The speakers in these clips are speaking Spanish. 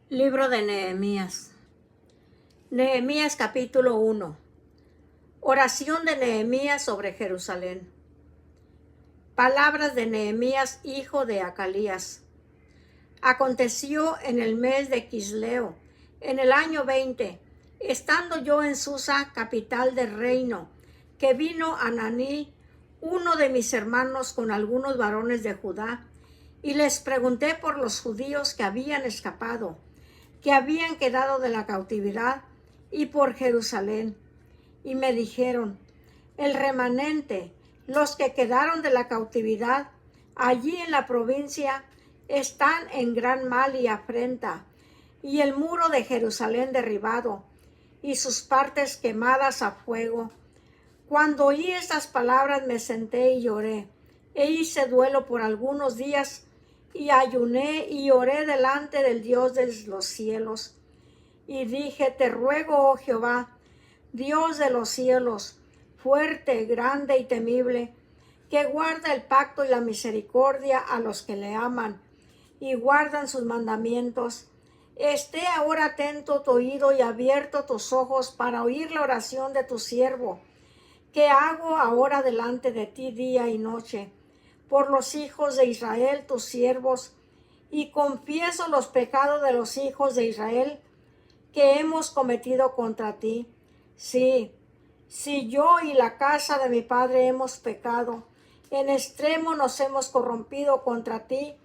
Libro de Nehemías. Nehemías capítulo 1. Oración de Nehemías sobre Jerusalén. Palabras de Nehemías, hijo de Acalías. Aconteció en el mes de Quisleo, en el año 20, estando yo en Susa, capital del reino, que vino Ananí, uno de mis hermanos, con algunos varones de Judá, y les pregunté por los judíos que habían escapado, que habían quedado de la cautividad, y por Jerusalén. Y me dijeron: el remanente, los que quedaron de la cautividad, allí en la provincia, están en gran mal y afrenta, y el muro de Jerusalén derribado, y sus partes quemadas a fuego. Cuando oí estas palabras me senté y lloré, e hice duelo por algunos días, y ayuné y oré delante del Dios de los cielos. Y dije: te ruego, oh Jehová, Dios de los cielos, fuerte, grande y temible, que guarda el pacto y la misericordia a los que le aman y guardan sus mandamientos. Esté ahora atento tu oído y abierto tus ojos para oír la oración de tu siervo, que hago ahora delante de ti día y noche, por los hijos de Israel, tus siervos, y confieso los pecados de los hijos de Israel que hemos cometido contra ti. Sí, si yo y la casa de mi padre hemos pecado, en extremo nos hemos corrompido contra ti,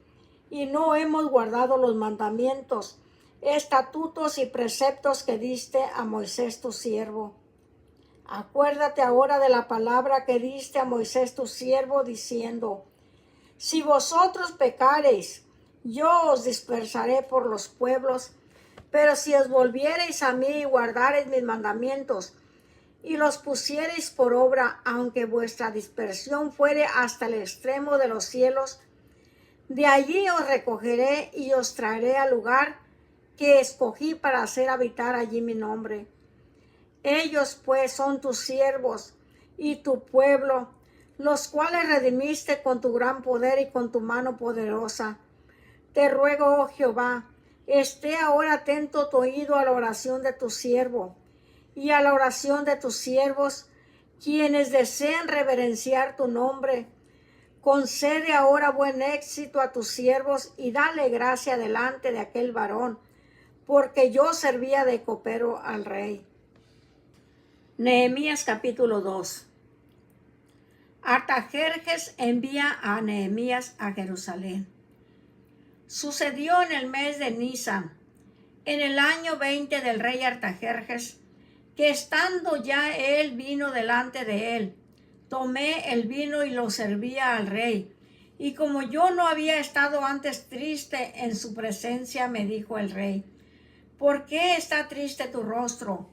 y no hemos guardado los mandamientos, estatutos y preceptos que diste a Moisés tu siervo. Acuérdate ahora de la palabra que diste a Moisés tu siervo, diciendo: si vosotros pecareis, yo os dispersaré por los pueblos, pero si os volviereis a mí y guardareis mis mandamientos, y los pusiereis por obra, aunque vuestra dispersión fuere hasta el extremo de los cielos, de allí os recogeré y os traeré al lugar que escogí para hacer habitar allí mi nombre. Ellos pues son tus siervos y tu pueblo, los cuales redimiste con tu gran poder y con tu mano poderosa. Te ruego, oh Jehová, esté ahora atento tu oído a la oración de tu siervo y a la oración de tus siervos, quienes desean reverenciar tu nombre. Concede ahora buen éxito a tus siervos y dale gracia delante de aquel varón, porque yo servía de copero al rey. Nehemías capítulo 2. Artajerjes envía a Nehemías a Jerusalén. Sucedió en el mes de Nisan, en el año 20 del rey Artajerjes, que estando ya él vino delante de él, tomé el vino y lo servía al rey. Y como yo no había estado antes triste en su presencia, me dijo el rey: ¿por qué está triste tu rostro?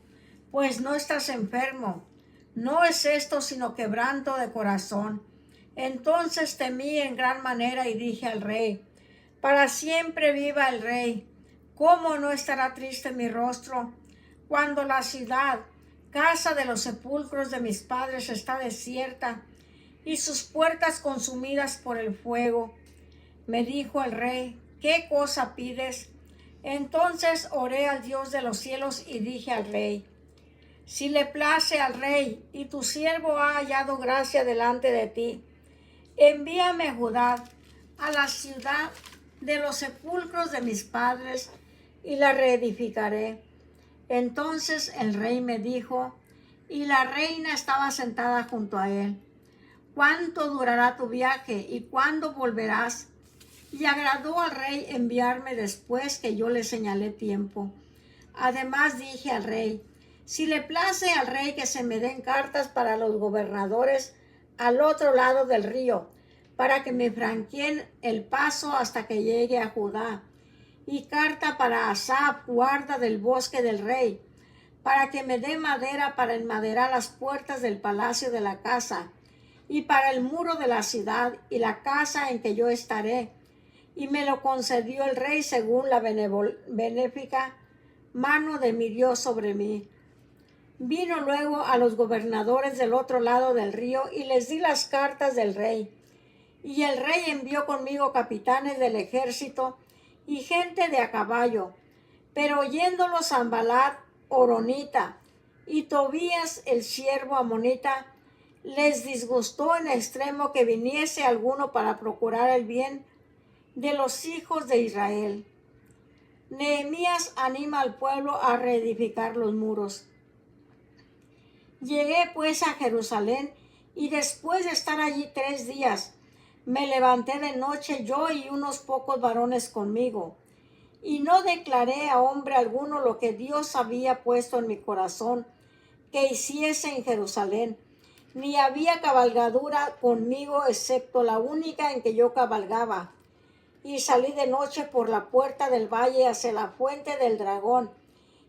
Pues no estás enfermo. No es esto sino quebranto de corazón. Entonces temí en gran manera y dije al rey: para siempre viva el rey. ¿Cómo no estará triste mi rostro cuando la ciudad, casa de los sepulcros de mis padres, está desierta y sus puertas consumidas por el fuego? Me dijo el rey: ¿qué cosa pides? Entonces oré al Dios de los cielos y dije al rey: si le place al rey y tu siervo ha hallado gracia delante de ti, envíame a Judá, a la ciudad de los sepulcros de mis padres, y la reedificaré. Entonces el rey me dijo, y la reina estaba sentada junto a él: ¿cuánto durará tu viaje y cuándo volverás? Y agradó al rey enviarme después que yo le señalé tiempo. Además dije al rey: si le place al rey que se me den cartas para los gobernadores al otro lado del río, para que me franqueen el paso hasta que llegue a Judá, y carta para Asaf, guarda del bosque del rey, para que me dé madera para enmaderar las puertas del palacio de la casa, y para el muro de la ciudad y la casa en que yo estaré. Y me lo concedió el rey según la benéfica mano de mi Dios sobre mí. Vino luego a los gobernadores del otro lado del río y les di las cartas del rey. Y el rey envió conmigo capitanes del ejército y gente de a caballo, Pero oyéndolo Sanballat horonita y Tobías el siervo amonita, les disgustó en extremo que viniese alguno para procurar el bien de los hijos de Israel. Nehemías anima al pueblo a reedificar los muros. Llegué pues a Jerusalén y después de estar allí 3 días, me levanté de noche yo y unos pocos varones conmigo, y no declaré a hombre alguno lo que Dios había puesto en mi corazón que hiciese en Jerusalén, ni había cabalgadura conmigo excepto la única en que yo cabalgaba. Y salí de noche por la puerta del valle hacia la fuente del dragón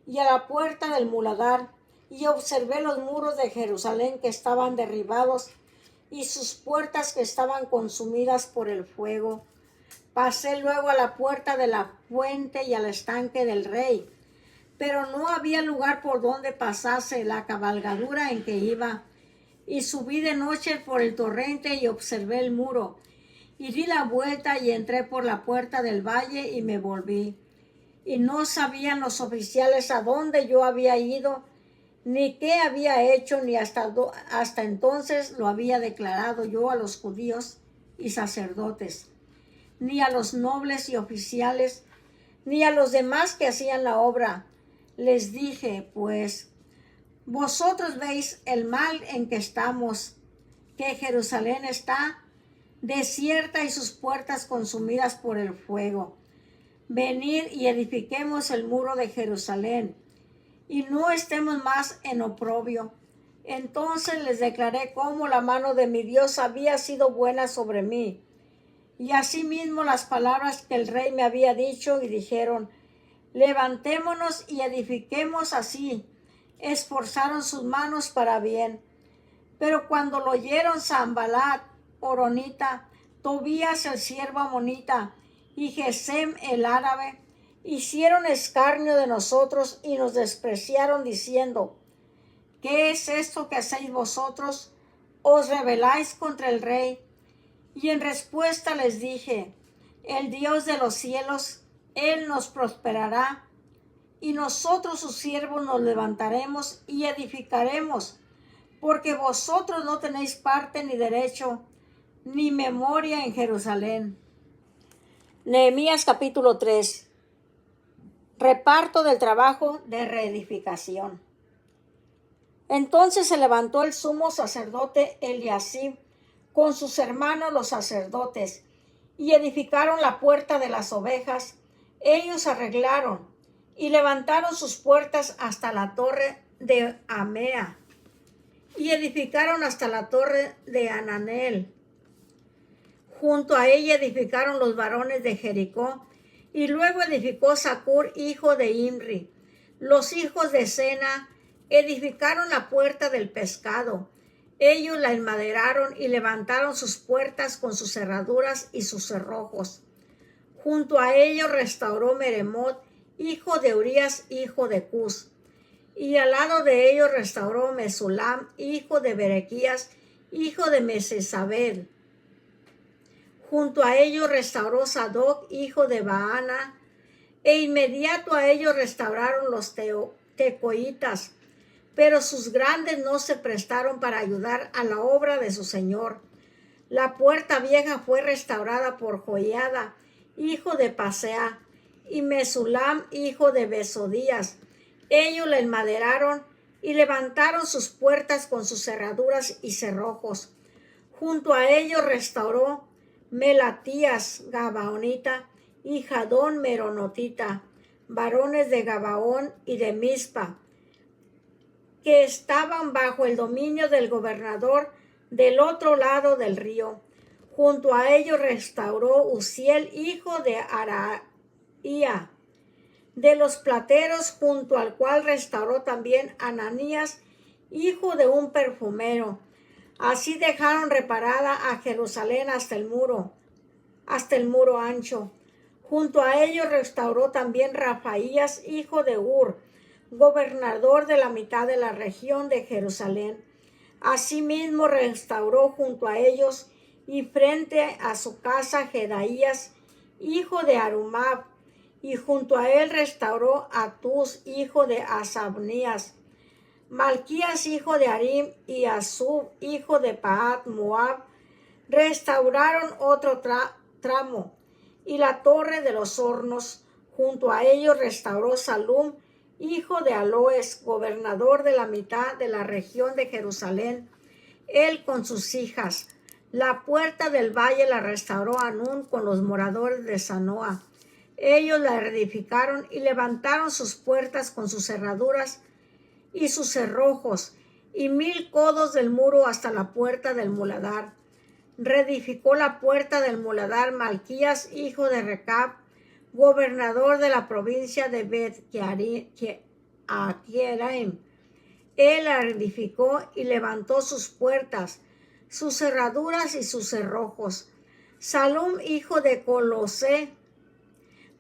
y a la puerta del muladar, y observé los muros de Jerusalén que estaban derribados y sus puertas que estaban consumidas por el fuego. Pasé luego a la puerta de la fuente y al estanque del rey, pero no había lugar por donde pasase la cabalgadura en que iba. Y subí de noche por el torrente y observé el muro, y di la vuelta y entré por la puerta del valle y me volví. Y no sabían los oficiales a dónde yo había ido, ni qué había hecho, ni hasta entonces lo había declarado yo a los judíos y sacerdotes, ni a los nobles y oficiales, ni a los demás que hacían la obra. Les dije, pues, vosotros veis el mal en que estamos, que Jerusalén está desierta y sus puertas consumidas por el fuego. Venid y edifiquemos el muro de Jerusalén, y no estemos más en oprobio. Entonces les declaré cómo la mano de mi Dios había sido buena sobre mí, y asimismo las palabras que el rey me había dicho, y dijeron, levantémonos y edifiquemos así. Esforzaron sus manos para bien. Pero cuando lo oyeron Sanballat horonita, Tobías el siervo amonita y Gesem el árabe, hicieron escarnio de nosotros y nos despreciaron diciendo, ¿qué es esto que hacéis vosotros? ¿Os rebeláis contra el rey? Y en respuesta les dije, el Dios de los cielos, Él nos prosperará, y nosotros sus siervos nos levantaremos y edificaremos, porque vosotros no tenéis parte ni derecho, ni memoria en Jerusalén. Nehemías capítulo 3. Reparto del trabajo de reedificación. Entonces se levantó el sumo sacerdote Eliasib con sus hermanos los sacerdotes y edificaron la puerta de las ovejas. Ellos arreglaron y levantaron sus puertas hasta la torre de Amea y edificaron hasta la torre de Ananel. Junto a ella edificaron los varones de Jericó, y luego edificó Zacur, hijo de Imri. Los hijos de Sena edificaron la puerta del pescado. Ellos la enmaderaron y levantaron sus puertas con sus cerraduras y sus cerrojos. Junto a ellos restauró Meremot, hijo de Urías, hijo de Cus. Y al lado de ellos restauró Mesulam, hijo de Berequías, hijo de Mesesabel. Junto a ellos restauró Sadoc, hijo de Baana, e inmediato a ellos restauraron los tecoitas, pero sus grandes no se prestaron para ayudar a la obra de su señor. La puerta vieja fue restaurada por Joiada, hijo de Pasea, y Mesulam, hijo de Besodías. Ellos la enmaderaron y levantaron sus puertas con sus cerraduras y cerrojos. Junto a ellos restauró Melatías Gabaonita y Jadón Meronotita, varones de Gabaón y de Mizpa, que estaban bajo el dominio del gobernador del otro lado del río. Junto a ellos restauró Uziel, hijo de Araía, de los plateros, junto al cual restauró también Ananías, hijo de un perfumero. Así dejaron reparada a Jerusalén hasta el muro ancho. Junto a ellos restauró también Rafaías, hijo de Ur, gobernador de la mitad de la región de Jerusalén. Asimismo restauró junto a ellos y frente a su casa Jedaías, hijo de Arumab, y junto a él restauró a Tus, hijo de Asabnías, Malquías, hijo de Arim, y Asub, hijo de Pahat Moab, restauraron otro tramo, y la torre de los hornos. Junto a ellos restauró Salum, hijo de Aloes, gobernador de la mitad de la región de Jerusalén, él con sus hijas. La puerta del valle la restauró Anún con los moradores de Zanoa. Ellos la reedificaron y levantaron sus puertas con sus cerraduras y sus cerrojos, y 1000 codos del muro hasta la puerta del muladar. Reedificó la puerta del muladar Malquías, hijo de Recab, gobernador de la provincia de Bet-Aquiraim. Él la reedificó y levantó sus puertas, sus cerraduras y sus cerrojos. Salum, hijo de Colosé,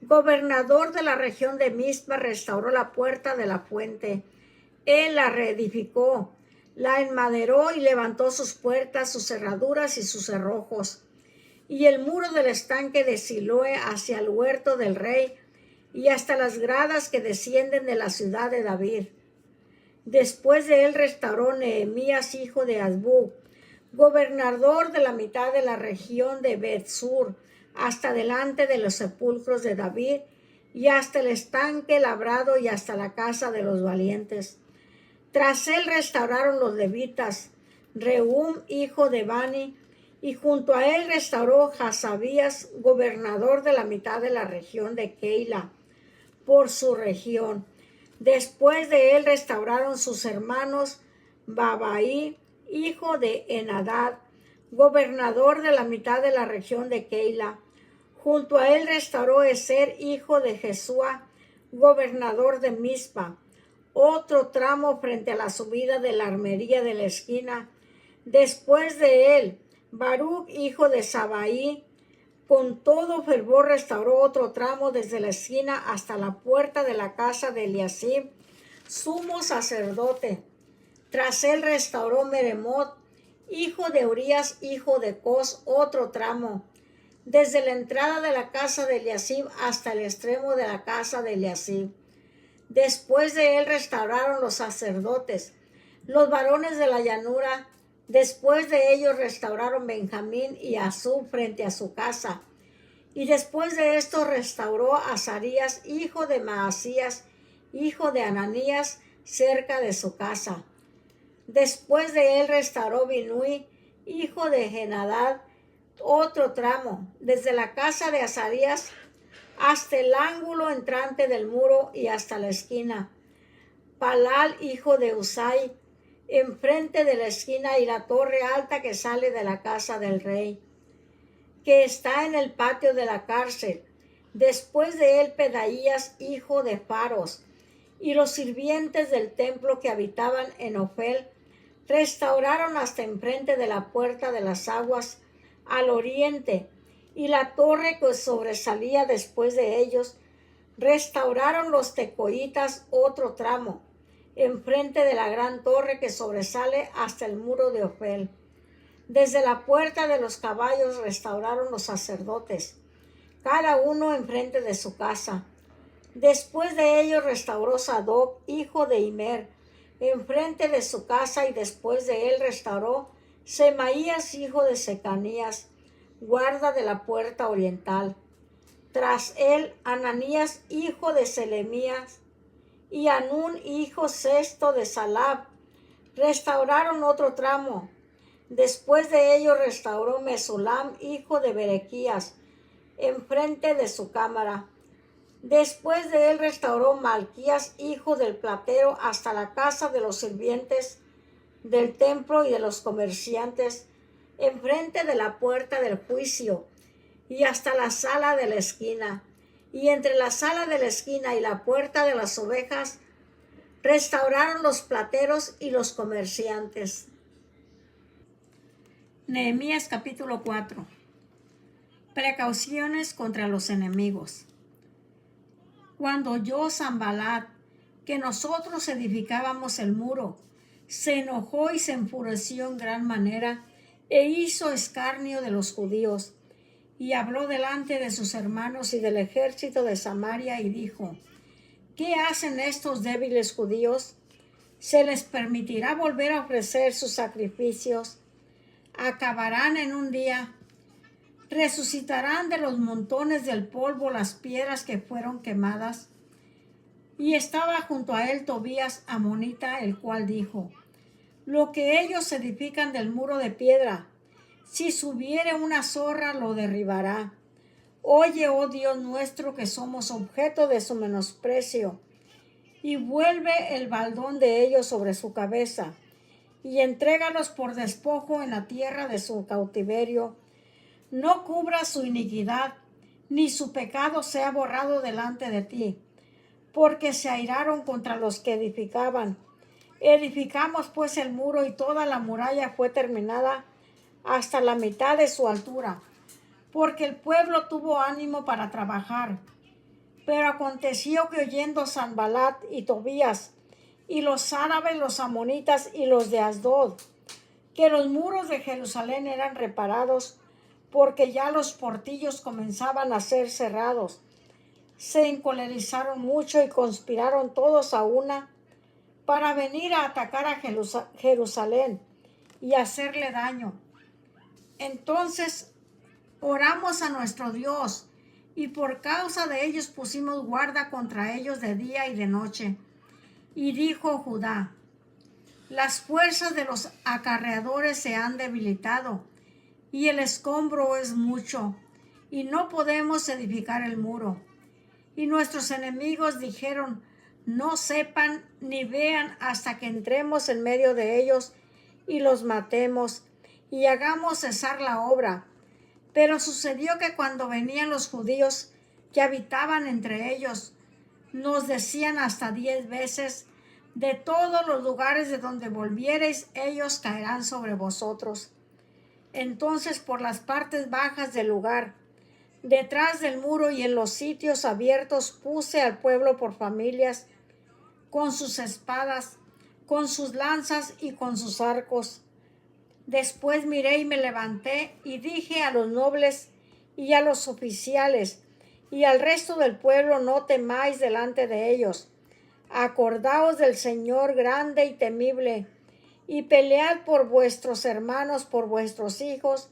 gobernador de la región de Mispa, restauró la puerta de la fuente. Él la reedificó, la enmaderó y levantó sus puertas, sus cerraduras y sus cerrojos. Y el muro del estanque de Siloé hacia el huerto del rey y hasta las gradas que descienden de la ciudad de David. Después de él restauró Nehemías, hijo de Azbuk, gobernador de la mitad de la región de Bet-Sur, hasta delante de los sepulcros de David, y hasta el estanque labrado y hasta la casa de los valientes. Tras él restauraron los levitas, Rehum, hijo de Bani, y junto a él restauró Hasabías, gobernador de la mitad de la región de Keila, por su región. Después de él restauraron sus hermanos Babai, hijo de Enadad, gobernador de la mitad de la región de Keila. Junto a él restauró Eser, hijo de Jesúa, gobernador de Mispa, otro tramo frente a la subida de la armería de la esquina. Después de él, Baruch, hijo de Sabai, con todo fervor restauró otro tramo desde la esquina hasta la puerta de la casa de Eliasib, sumo sacerdote. Tras él restauró Meremot, hijo de Urías, hijo de Cos, otro tramo, desde la entrada de la casa de Eliasib hasta el extremo de la casa de Eliasib. Después de él restauraron los sacerdotes, los varones de la llanura. Después de ellos restauraron Benjamín y Asub frente a su casa. Y después de esto restauró a Azarías, hijo de Maasías, hijo de Ananías, cerca de su casa. Después de él restauró Binui, hijo de Henadad, otro tramo, desde la casa de Azarías hasta el ángulo entrante del muro y hasta la esquina. Palal, hijo de Usai, enfrente de la esquina, y la torre alta que sale de la casa del rey, que está en el patio de la cárcel. Después de él Pedaías, hijo de Faros, y los sirvientes del templo que habitaban en Ofel, restauraron hasta enfrente de la puerta de las aguas al oriente, y la torre que sobresalía después de ellos. Restauraron los tecoitas otro tramo, enfrente de la gran torre que sobresale hasta el muro de Ofel. Desde la puerta de los caballos restauraron los sacerdotes, cada uno enfrente de su casa. Después de ellos restauró Sadoc, hijo de Imer, enfrente de su casa, y después de él restauró Semaías, hijo de Secanías, guarda de la puerta oriental. Tras él, Ananías, hijo de Selemías, y Anún, hijo sexto de Salab, restauraron otro tramo. Después de ello restauró Mesulam, hijo de Berequías, enfrente de su cámara. Después de él restauró Malquías, hijo del platero, hasta la casa de los sirvientes del templo y de los comerciantes, enfrente de la puerta del juicio, y hasta la sala de la esquina. Y entre la sala de la esquina y la puerta de las ovejas, restauraron los plateros y los comerciantes. Nehemías capítulo 4. Precauciones contra los enemigos. Cuando oyó Sanballat que nosotros edificábamos el muro, se enojó y se enfureció en gran manera, e hizo escarnio de los judíos, y habló delante de sus hermanos y del ejército de Samaria y dijo: ¿Qué hacen estos débiles judíos? ¿Se les permitirá volver a ofrecer sus sacrificios? ¿Acabarán en un día? ¿Resucitarán de los montones del polvo las piedras que fueron quemadas? Y estaba junto a él Tobías amonita, el cual dijo: Lo que ellos edifican del muro de piedra, si subiere una zorra lo derribará. Oye, oh Dios nuestro, que somos objeto de su menosprecio, y vuelve el baldón de ellos sobre su cabeza, y entrégalos por despojo en la tierra de su cautiverio. No cubra su iniquidad, ni su pecado sea borrado delante de ti, porque se airaron contra los que edificaban. Edificamos pues el muro, y toda la muralla fue terminada hasta la mitad de su altura, porque el pueblo tuvo ánimo para trabajar. Pero aconteció que oyendo Sanballat y Tobías, y los árabes, los amonitas y los de Asdod, que los muros de Jerusalén eran reparados, porque ya los portillos comenzaban a ser cerrados, se encolerizaron mucho y conspiraron todos a una para venir a atacar a Jerusalén y hacerle daño. Entonces oramos a nuestro Dios, y por causa de ellos pusimos guarda contra ellos de día y de noche. Y dijo Judá: Las fuerzas de los acarreadores se han debilitado, y el escombro es mucho, y no podemos edificar el muro. Y nuestros enemigos dijeron: No sepan ni vean hasta que entremos en medio de ellos y los matemos y hagamos cesar la obra. Pero sucedió que cuando venían los judíos que habitaban entre ellos, nos decían hasta 10 veces: De todos los lugares de donde volviereis, ellos caerán sobre vosotros. Entonces por las partes bajas del lugar, detrás del muro y en los sitios abiertos, puse al pueblo por familias, con sus espadas, con sus lanzas y con sus arcos. Después miré y me levanté y dije a los nobles y a los oficiales y al resto del pueblo: No temáis delante de ellos. Acordaos del Señor grande y temible, y pelead por vuestros hermanos, por vuestros hijos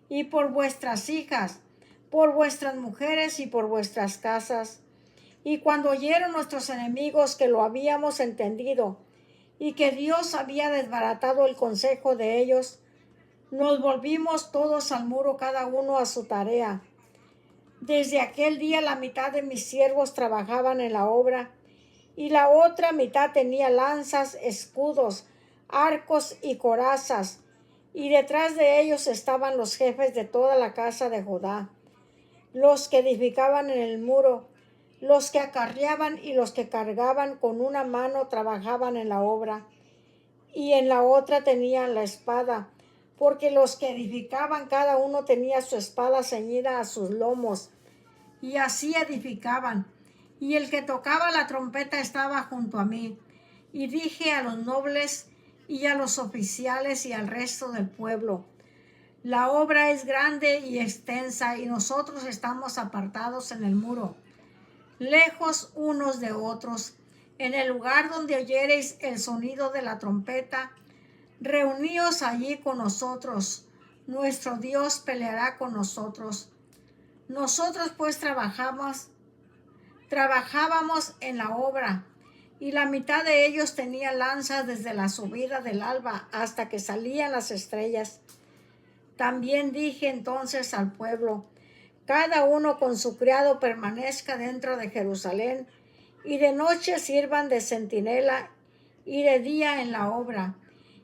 y por vuestras hijas, por vuestras mujeres y por vuestras casas. Y cuando oyeron nuestros enemigos que lo habíamos entendido y que Dios había desbaratado el consejo de ellos, nos volvimos todos al muro, cada uno a su tarea. Desde aquel día la mitad de mis siervos trabajaban en la obra, y la otra mitad tenía lanzas, escudos, arcos y corazas, y detrás de ellos estaban los jefes de toda la casa de Judá, los que edificaban en el muro, los que acarreaban y los que cargaban. Con una mano trabajaban en la obra, y en la otra tenían la espada, porque los que edificaban cada uno tenía su espada ceñida a sus lomos, y así edificaban. Y el que tocaba la trompeta estaba junto a mí. Y dije a los nobles y a los oficiales y al resto del pueblo: La obra es grande y extensa, y nosotros estamos apartados en el muro, lejos unos de otros. En el lugar donde oyereis el sonido de la trompeta, reuníos allí con nosotros. Nuestro Dios peleará con nosotros. Nosotros pues trabajábamos en la obra, y la mitad de ellos tenía lanzas desde la subida del alba hasta que salían las estrellas. También dije entonces al pueblo: Cada uno con su criado permanezca dentro de Jerusalén, y de noche sirvan de centinela, y de día en la obra.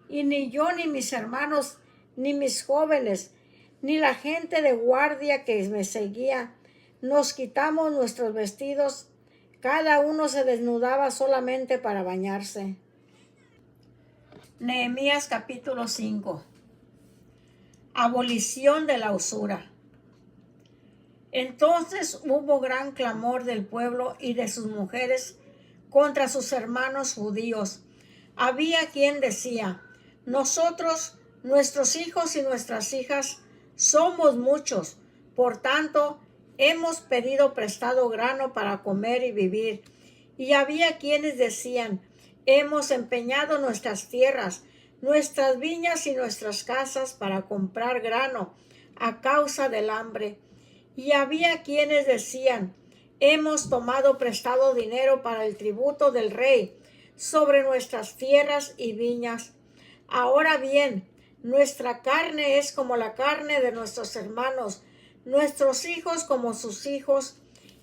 Y ni yo, ni mis hermanos, ni mis jóvenes, ni la gente de guardia que me seguía, nos quitamos nuestros vestidos. Cada uno se desnudaba solamente para bañarse. Nehemías capítulo 5. Abolición de la usura. Entonces hubo gran clamor del pueblo y de sus mujeres contra sus hermanos judíos. Había quien decía: Nosotros, nuestros hijos y nuestras hijas, somos muchos. Por tanto, hemos pedido prestado grano para comer y vivir. Y había quienes decían, hemos empeñado nuestras tierras, nuestras viñas y nuestras casas para comprar grano a causa del hambre. Y había quienes decían, hemos tomado prestado dinero para el tributo del rey sobre nuestras tierras y viñas. Ahora bien, nuestra carne es como la carne de nuestros hermanos, nuestros hijos como sus hijos,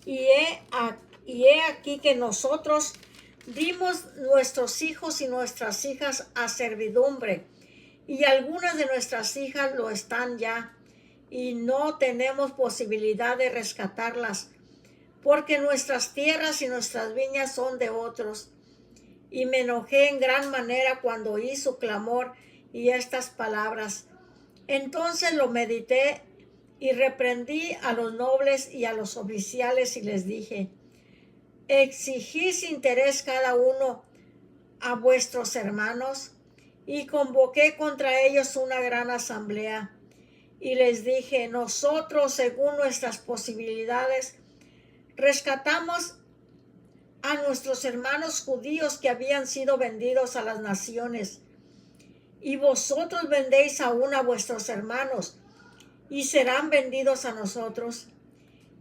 y he aquí que nosotros dimos nuestros hijos y nuestras hijas a servidumbre, y algunas de nuestras hijas lo están ya, y no tenemos posibilidad de rescatarlas, porque nuestras tierras y nuestras viñas son de otros. Y me enojé en gran manera cuando oí su clamor y estas palabras. Entonces lo medité y reprendí a los nobles y a los oficiales y les dije, exigís interés cada uno a vuestros hermanos. Y convoqué contra ellos una gran asamblea. Y les dije, nosotros, según nuestras posibilidades, rescatamos a nuestros hermanos judíos que habían sido vendidos a las naciones. Y vosotros vendéis aún a vuestros hermanos, y serán vendidos a nosotros.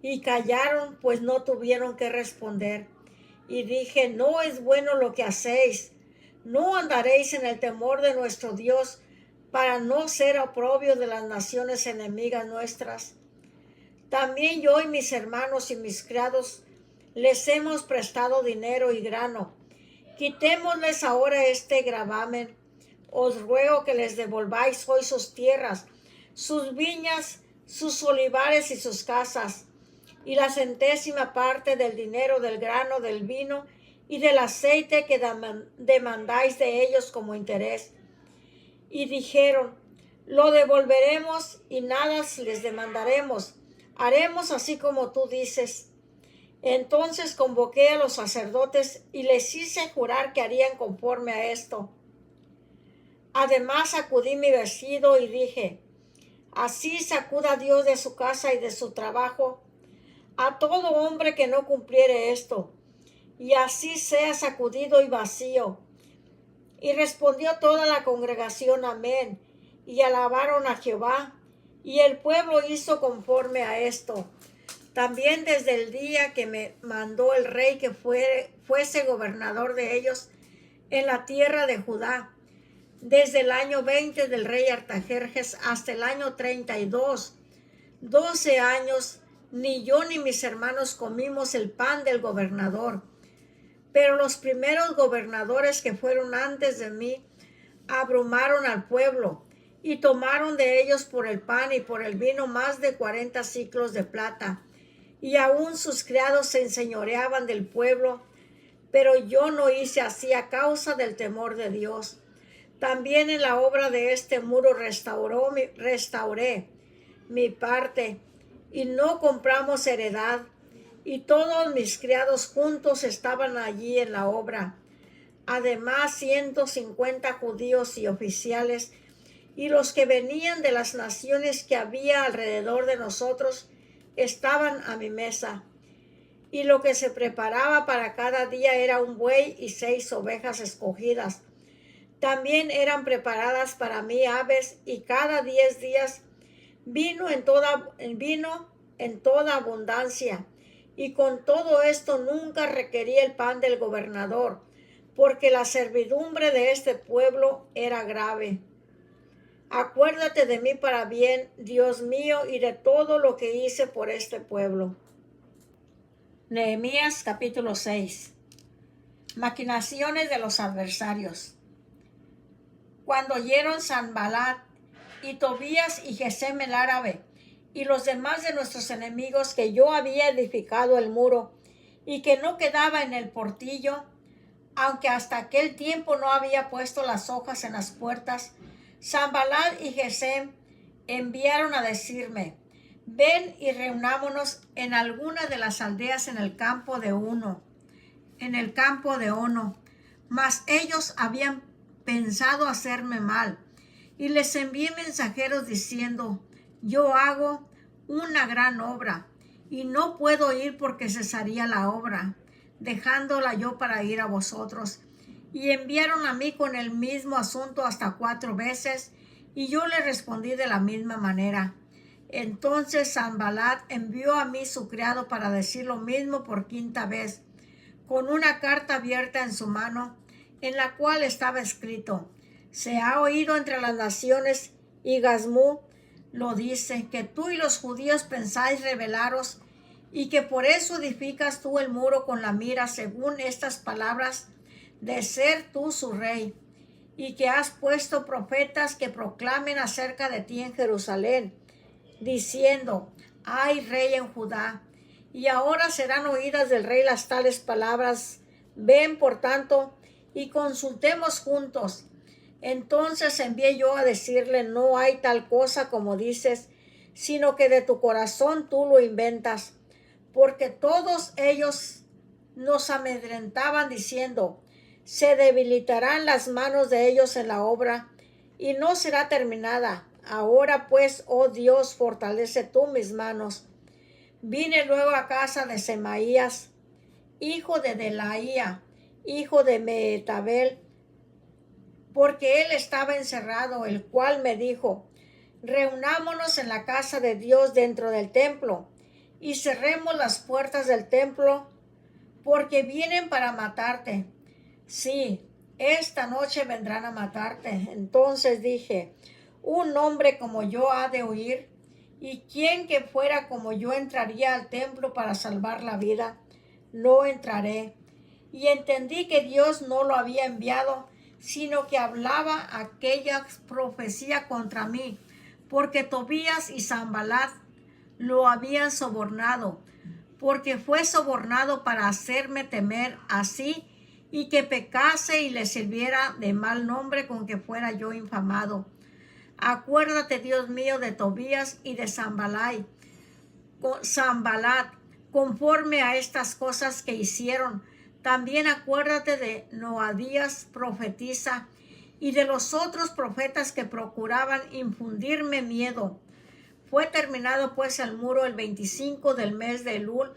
Y callaron, pues no tuvieron que responder. Y dije, no es bueno lo que hacéis. No andaréis en el temor de nuestro Dios, para no ser oprobio de las naciones enemigas nuestras. También yo y mis hermanos y mis criados les hemos prestado dinero y grano. Quitémosles ahora este gravamen. Os ruego que les devolváis hoy sus tierras, sus viñas, sus olivares y sus casas, y la centésima parte del dinero, del grano, del vino y del aceite que demandáis de ellos como interés. Y dijeron, lo devolveremos y nada les demandaremos. Haremos así como tú dices. Entonces convoqué a los sacerdotes y les hice jurar que harían conforme a esto. Además sacudí mi vestido y dije, así sacuda Dios de su casa y de su trabajo a todo hombre que no cumpliere esto, y así sea sacudido y vacío. Y respondió toda la congregación, amén, y alabaron a Jehová, y el pueblo hizo conforme a esto. También desde el día que me mandó el rey que fuese gobernador de ellos en la tierra de Judá, desde el año 20 del rey Artajerjes hasta el año 32, 12 años, ni yo ni mis hermanos comimos el pan del gobernador. Pero los primeros gobernadores que fueron antes de mí abrumaron al pueblo y tomaron de ellos por el pan y por el vino más de 40 siclos de plata. Y aún sus criados se enseñoreaban del pueblo, pero yo no hice así a causa del temor de Dios. También en la obra de este muro restauré mi parte, y no compramos heredad, y todos mis criados juntos estaban allí en la obra. Además 150 judíos y oficiales, y los que venían de las naciones que había alrededor de nosotros estaban a mi mesa. Y lo que se preparaba para cada día era un buey y 6 ovejas escogidas. También eran preparadas para mí aves, y cada 10 días vino en toda abundancia. Y con todo esto nunca requerí el pan del gobernador, porque la servidumbre de este pueblo era grave. Acuérdate de mí para bien, Dios mío, y de todo lo que hice por este pueblo. Nehemías capítulo 6. Maquinaciones de los adversarios. Cuando oyeron Sanballat y Tobías y Gesem el árabe y los demás de nuestros enemigos que yo había edificado el muro y que no quedaba en el portillo, aunque hasta aquel tiempo no había puesto las hojas en las puertas, Sanballat y Gesem enviaron a decirme, ven y reunámonos en alguna de las aldeas en el campo de Ono. Mas ellos habían pensado hacerme mal, y les envié mensajeros diciendo, yo hago, una gran obra, y no puedo ir porque cesaría la obra, dejándola yo para ir a vosotros. Y enviaron a mí con el mismo asunto hasta 4 veces, y yo le respondí de la misma manera. Entonces Sanballat envió a mí su criado para decir lo mismo por 5ª vez, con una carta abierta en su mano, en la cual estaba escrito: se ha oído entre las naciones, y Gazmú lo dice, que tú y los judíos pensáis rebelaros, y que por eso edificas tú el muro con la mira, según estas palabras, de ser tú su rey, y que has puesto profetas que proclamen acerca de ti en Jerusalén, diciendo: hay rey en Judá. Y ahora serán oídas del rey las tales palabras. Ven, por tanto, y consultemos juntos. Entonces envié yo a decirle: no hay tal cosa como dices, sino que de tu corazón tú lo inventas. Porque todos ellos nos amedrentaban diciendo: se debilitarán las manos de ellos en la obra, y no será terminada. Ahora pues, oh Dios, fortalece tú mis manos. Vine luego a casa de Semaías, hijo de Delaía, hijo de Mehetabel, porque él estaba encerrado, el cual me dijo: reunámonos en la casa de Dios dentro del templo, y cerremos las puertas del templo, porque vienen para matarte. Sí, esta noche vendrán a matarte. Entonces dije: un hombre como yo ha de huir, y quien que fuera como yo entraría al templo para salvar la vida. No entraré. Y entendí que Dios no lo había enviado, sino que hablaba aquella profecía contra mí, porque Tobías y Sanballat lo habían sobornado, porque fue sobornado para hacerme temer así, y que pecase y le sirviera de mal nombre con que fuera yo infamado. Acuérdate, Dios mío, de Tobías y de Sanballat, conforme a estas cosas que hicieron. También acuérdate de Noadías profetisa, y de los otros profetas que procuraban infundirme miedo. Fue terminado pues el muro el 25 del mes de Elul,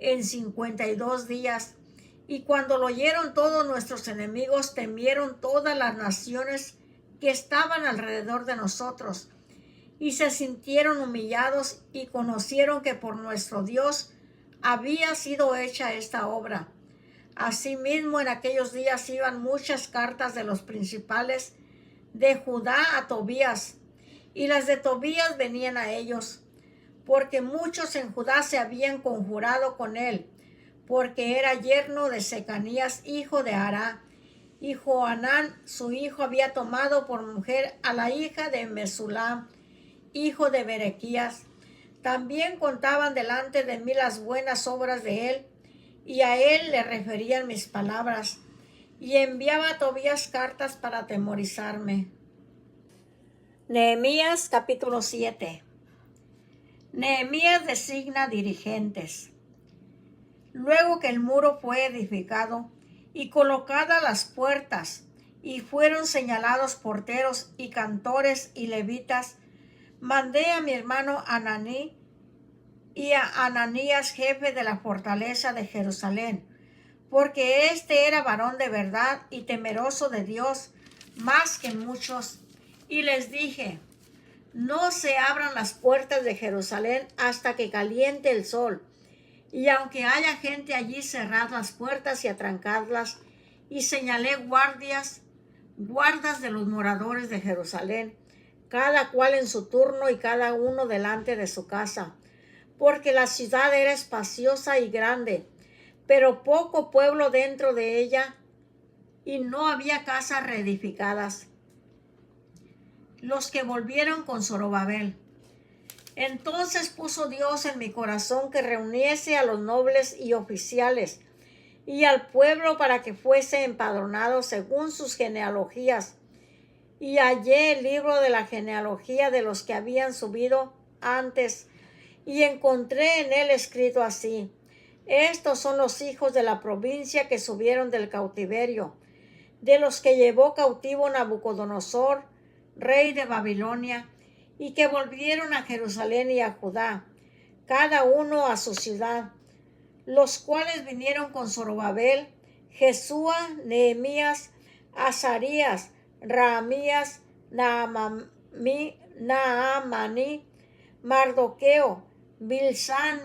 en 52 días. Y cuando lo oyeron todos nuestros enemigos, temieron todas las naciones que estaban alrededor de nosotros, y se sintieron humillados, y conocieron que por nuestro Dios había sido hecha esta obra. Asimismo, en aquellos días iban muchas cartas de los principales de Judá a Tobías, y las de Tobías venían a ellos, porque muchos en Judá se habían conjurado con él, porque era yerno de Secanías, hijo de Ará, y Johanán, su hijo, había tomado por mujer a la hija de Mesulam, hijo de Berequías. También contaban delante de mí las buenas obras de él, y a él le referían mis palabras, y enviaba a Tobías cartas para atemorizarme. Nehemías capítulo 7. Nehemías designa dirigentes. Luego que el muro fue edificado y colocadas las puertas, y fueron señalados porteros y cantores y levitas, mandé a mi hermano Ananí y a Ananías, jefe de la fortaleza de Jerusalén, porque éste era varón de verdad y temeroso de Dios más que muchos, y les dije: no se abran las puertas de Jerusalén hasta que caliente el sol, y aunque haya gente allí, cerrad las puertas y atrancadlas. Y señalé guardas de los moradores de Jerusalén, cada cual en su turno y cada uno delante de su casa, porque la ciudad era espaciosa y grande, pero poco pueblo dentro de ella, y no había casas reedificadas. Los que volvieron con Zorobabel. Entonces puso Dios en mi corazón que reuniese a los nobles y oficiales y al pueblo para que fuese empadronado según sus genealogías. Y hallé el libro de la genealogía de los que habían subido antes, y encontré en él escrito así: estos son los hijos de la provincia que subieron del cautiverio, de los que llevó cautivo Nabucodonosor, rey de Babilonia, y que volvieron a Jerusalén y a Judá, cada uno a su ciudad, los cuales vinieron con Zorobabel, Jesúa, Nehemías, Azarías, Raamías, Naamani, Mardoqueo, Bilsán,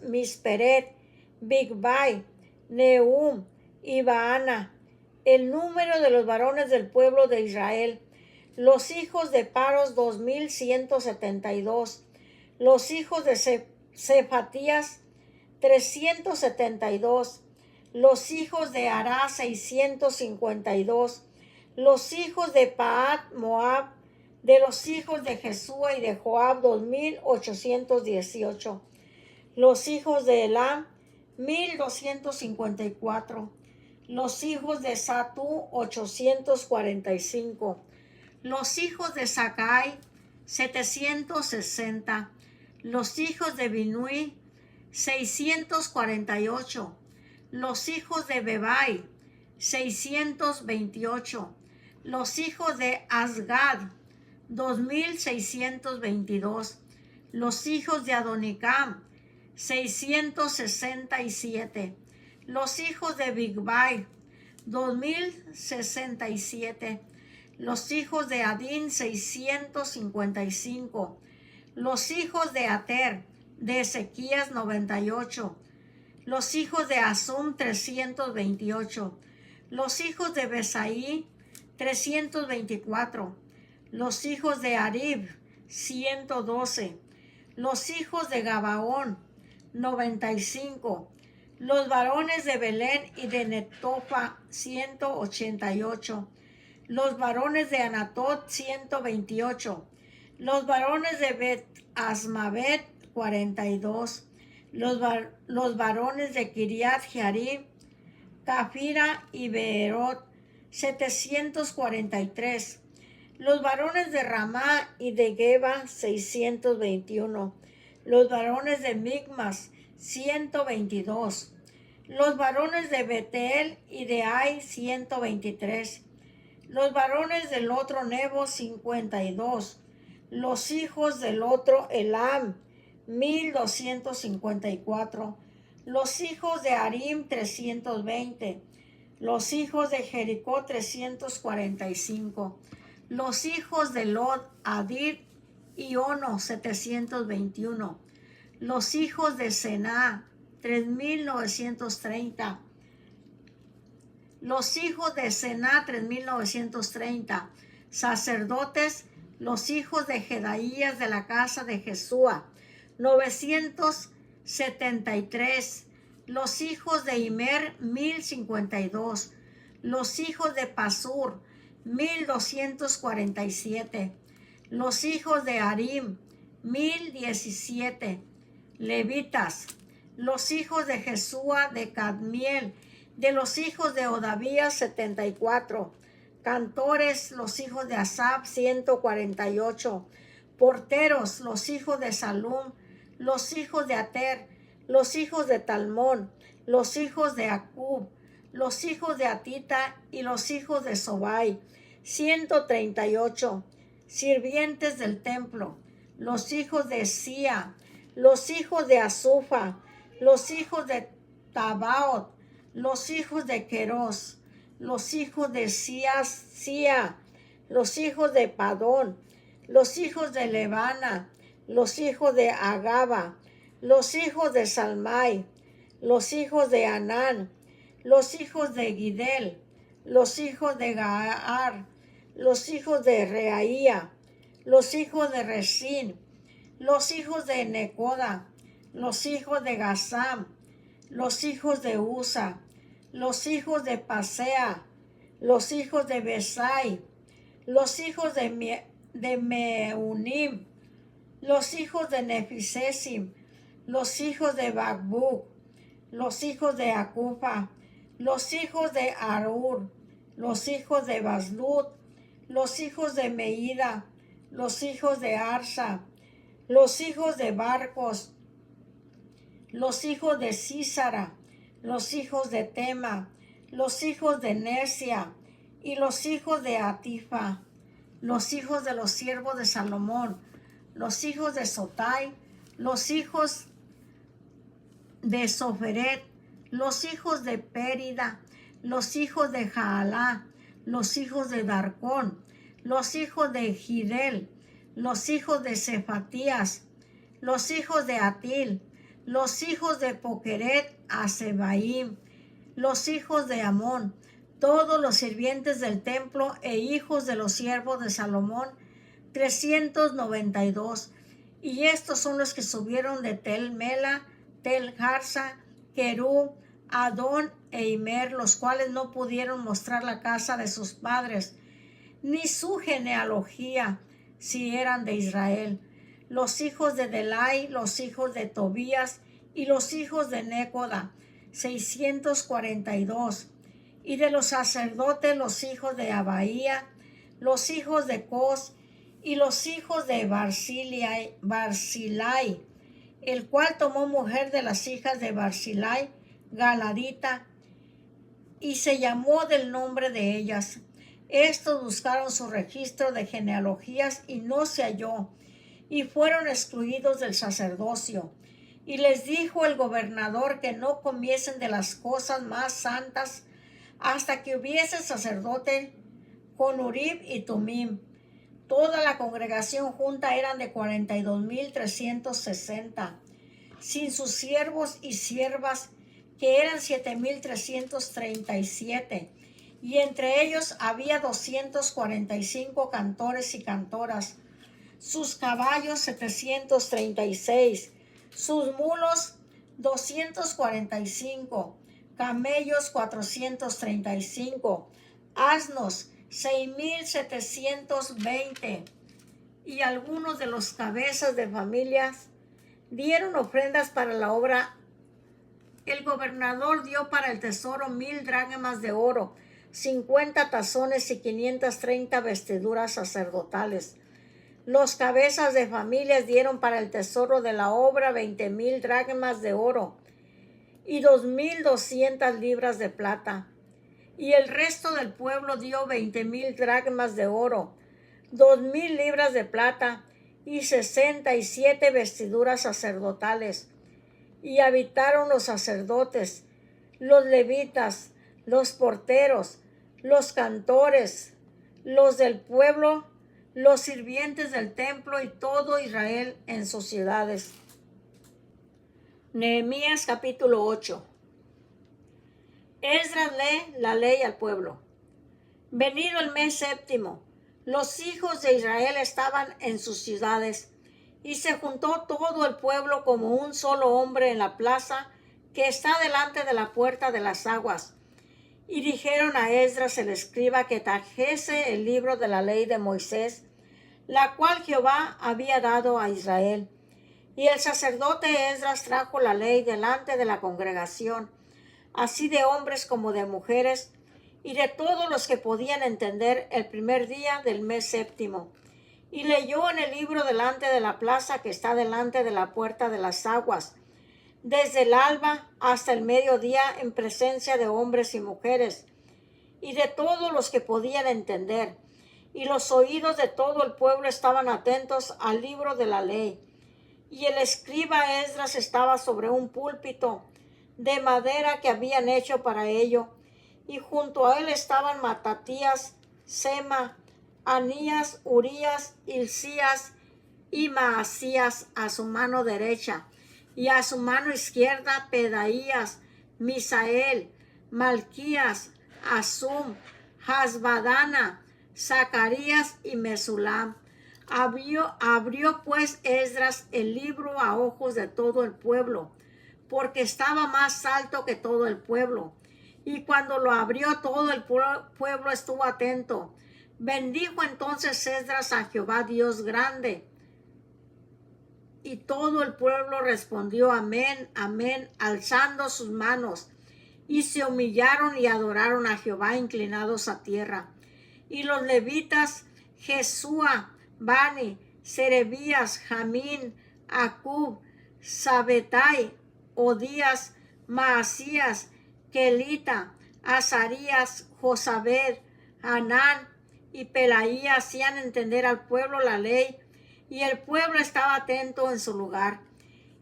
Misperet, Bigbai, Nehum y Baana. El número de los varones del pueblo de Israel, los hijos de Paros, 2172, los hijos de Cefatías, 372, los hijos de Ará, 652, los hijos de Paat Moab, de los hijos de Jesúa y de Joab, 2818, los hijos de Elam, 1254, los hijos de Satú, 845, los hijos de Sakai, 760, los hijos de Binui, 648, los hijos de Bebai, 628, los hijos de Asgad, 2622, los hijos de Adonicam, 667, los hijos de Bigbai, 2067, los hijos de Adín, 655, los hijos de Ater, de Ezequías, 98, los hijos de Asum, 328, los hijos de Besaí, 324, los hijos de Arib, 112, los hijos de Gabaón, 95, los varones de Belén y de Netofa, 188, los varones de Anatot, 128, los varones de Bet Asmavet, 42, los varones de Kiriat Jearim, Cafira y Beerot, 743, los varones de Ramá y de Geba, 621, los varones de Migmas, 122, los varones de Betel y de Ai, 123, los varones del otro Nebo, 52, los hijos del otro Elam, 1254, los hijos de Arim, 320, los hijos de Jericó, 345, los hijos de Lod, Adir y Ono, 721, los hijos de Sená, 3930, los hijos de Sená, 3930, sacerdotes, los hijos de Jedaías de la casa de Jesúa, 973, los hijos de Imer, 1052, los hijos de Pasur, 1247, los hijos de Arim, 1017, levitas, los hijos de Jesúa de Cadmiel, de los hijos de Odavías, 74, cantores, los hijos de Asaf, 148, porteros, los hijos de Salum, los hijos de Ater, los hijos de Talmón, los hijos de Acub, los hijos de Atita y los hijos de Sobai, 138, sirvientes del templo, los hijos de Sia, los hijos de Azufa, los hijos de Tabaot, los hijos de Queros, los hijos de Sia, los hijos de Padón, los hijos de Levana, los hijos de Agaba, los hijos de Salmai, los hijos de Anán, los hijos de Gidel, los hijos de Gaar, los hijos de Reaía, los hijos de Resín, los hijos de Necoda, los hijos de Gazam, los hijos de Usa, los hijos de Pasea, los hijos de Besai, los hijos de Meunim, los hijos de Nefisesim, los hijos de Bagbuk, los hijos de Acufa, los hijos de Arur, los hijos de Baslut, los hijos de Meida, los hijos de Arsa, los hijos de Barcos, los hijos de Císara, los hijos de Tema, los hijos de Nesia y los hijos de Atifa, los hijos de los siervos de Salomón, los hijos de Sotai, los hijos de Soferet, los hijos de Périda, los hijos de Jaalá, los hijos de Darcón, los hijos de Gidel, los hijos de Cefatías, los hijos de Atil, los hijos de Poqueret a Sebaim, los hijos de Amón, todos los sirvientes del templo e hijos de los siervos de Salomón, 392. Y estos son los que subieron de Tel Mela, Tel Harsa, Querub, Adón e Imer, los cuales no pudieron mostrar la casa de sus padres, ni su genealogía, si eran de Israel. Los hijos de Delai, los hijos de Tobías y los hijos de Necoda, 642. Y de los sacerdotes, los hijos de Abaía, los hijos de Cos y los hijos de Barzilai, el cual tomó mujer de las hijas de Barzilai, Galadita, y se llamó del nombre de ellas. Estos buscaron su registro de genealogías y no se halló, y fueron excluidos del sacerdocio. Y les dijo el gobernador que no comiesen de las cosas más santas hasta que hubiese sacerdote con Urim y Tumim. Toda la congregación junta eran de 42,360, sin sus siervos y siervas, que eran 7,337, y entre ellos había 245 cantores y cantoras, sus caballos 736, sus mulos 245, camellos 435, asnos 6,720, y algunos de los cabezas de familias dieron ofrendas para la obra. El gobernador dio para el tesoro 1,000 dracmas de oro, 50 tazones y 530 vestiduras sacerdotales. Los cabezas de familias dieron para el tesoro de la obra 20,000 dracmas de oro y 2,200 libras de plata. Y el resto del pueblo dio 20,000 dracmas de oro, 2,000 libras de plata y 67 vestiduras sacerdotales. Y habitaron los sacerdotes, los levitas, los porteros, los cantores, los del pueblo, los sirvientes del templo y todo Israel en sus ciudades. Nehemías capítulo 8. Esdras lee la ley al pueblo. Venido el mes séptimo, los hijos de Israel estaban en sus ciudades, y se juntó todo el pueblo como un solo hombre en la plaza que está delante de la puerta de las aguas. Y dijeron a Esdras el escriba que trajese el libro de la ley de Moisés, la cual Jehová había dado a Israel. Y el sacerdote Esdras trajo la ley delante de la congregación, así de hombres como de mujeres, y de todos los que podían entender, el primer día del mes séptimo. Y leyó en el libro delante de la plaza que está delante de la puerta de las aguas, desde el alba hasta el mediodía, en presencia de hombres y mujeres, y de todos los que podían entender. Y los oídos de todo el pueblo estaban atentos al libro de la ley. Y el escriba Esdras estaba sobre un púlpito de madera que habían hecho para ello, y junto a él estaban Matatías, Sema, Anías, Urías, Hilcías y Maasías a su mano derecha, y a su mano izquierda Pedaías, Misael, Malquías, Asum, Hasbadana, Zacarías y Mesulam. Abrió pues Esdras el libro a ojos de todo el pueblo, porque estaba más alto que todo el pueblo. Y cuando lo abrió, todo el pueblo estuvo atento. Bendijo entonces Esdras a Jehová Dios grande. Y todo el pueblo respondió amén, amén, alzando sus manos. Y se humillaron y adoraron a Jehová inclinados a tierra. Y los levitas, Jesúa, Bani, Serebías, Jamín, Acub, Sabetai, Odías, Maasías, Kelita, Azarías, Josabed, Hanán y Pelaía hacían entender al pueblo la ley y el pueblo estaba atento en su lugar,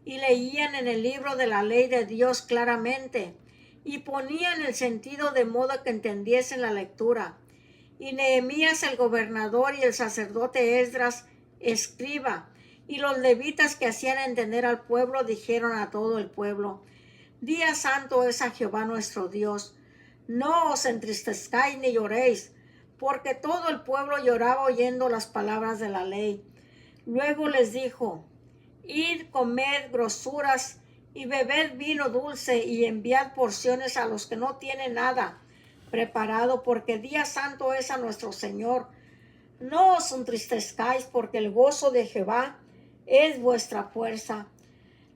y leían en el libro de la ley de Dios claramente, y ponían el sentido de modo que entendiesen la lectura. Y Nehemías el gobernador y el sacerdote Esdras, escriba, y los levitas que hacían entender al pueblo dijeron a todo el pueblo: Día santo es a Jehová nuestro Dios. No os entristezcáis ni lloréis, porque todo el pueblo lloraba oyendo las palabras de la ley. Luego les dijo: Id, comed grosuras y bebed vino dulce y enviad porciones a los que no tienen nada preparado, porque día santo es a nuestro Señor. No os entristezcáis, porque el gozo de Jehová es vuestra fuerza.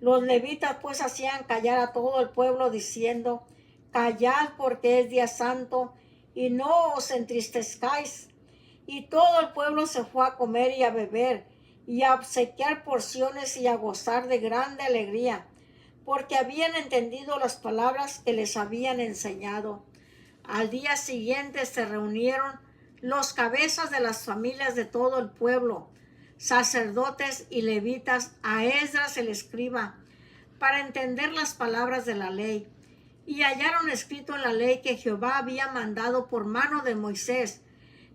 Los levitas pues hacían callar a todo el pueblo diciendo: Callad, porque es día santo, y no os entristezcáis. Y todo el pueblo se fue a comer y a beber, y a obsequiar porciones y a gozar de grande alegría, porque habían entendido las palabras que les habían enseñado. Al día siguiente se reunieron los cabezas de las familias de todo el pueblo, sacerdotes y levitas, a Esdras el escriba, para entender las palabras de la ley. Y hallaron escrito en la ley que Jehová había mandado por mano de Moisés,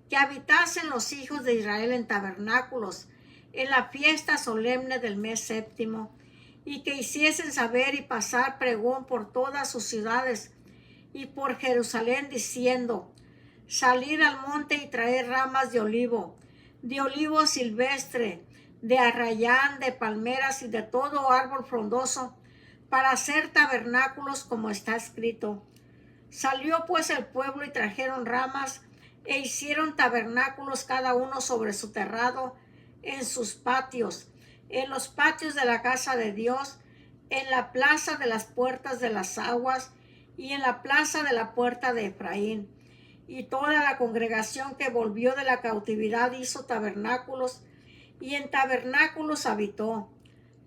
que habitasen los hijos de Israel en tabernáculos, en la fiesta solemne del mes séptimo, y que hiciesen saber y pasar pregón por todas sus ciudades y por Jerusalén, diciendo: Salir al monte y traer ramas de olivo silvestre, de arrayán, de palmeras y de todo árbol frondoso, para hacer tabernáculos, como está escrito. Salió pues el pueblo y trajeron ramas, e hicieron tabernáculos cada uno sobre su terrado, en sus patios, en los patios de la casa de Dios, en la plaza de las puertas de las aguas, y en la plaza de la puerta de Efraín. Y toda la congregación que volvió de la cautividad hizo tabernáculos, y en tabernáculos habitó,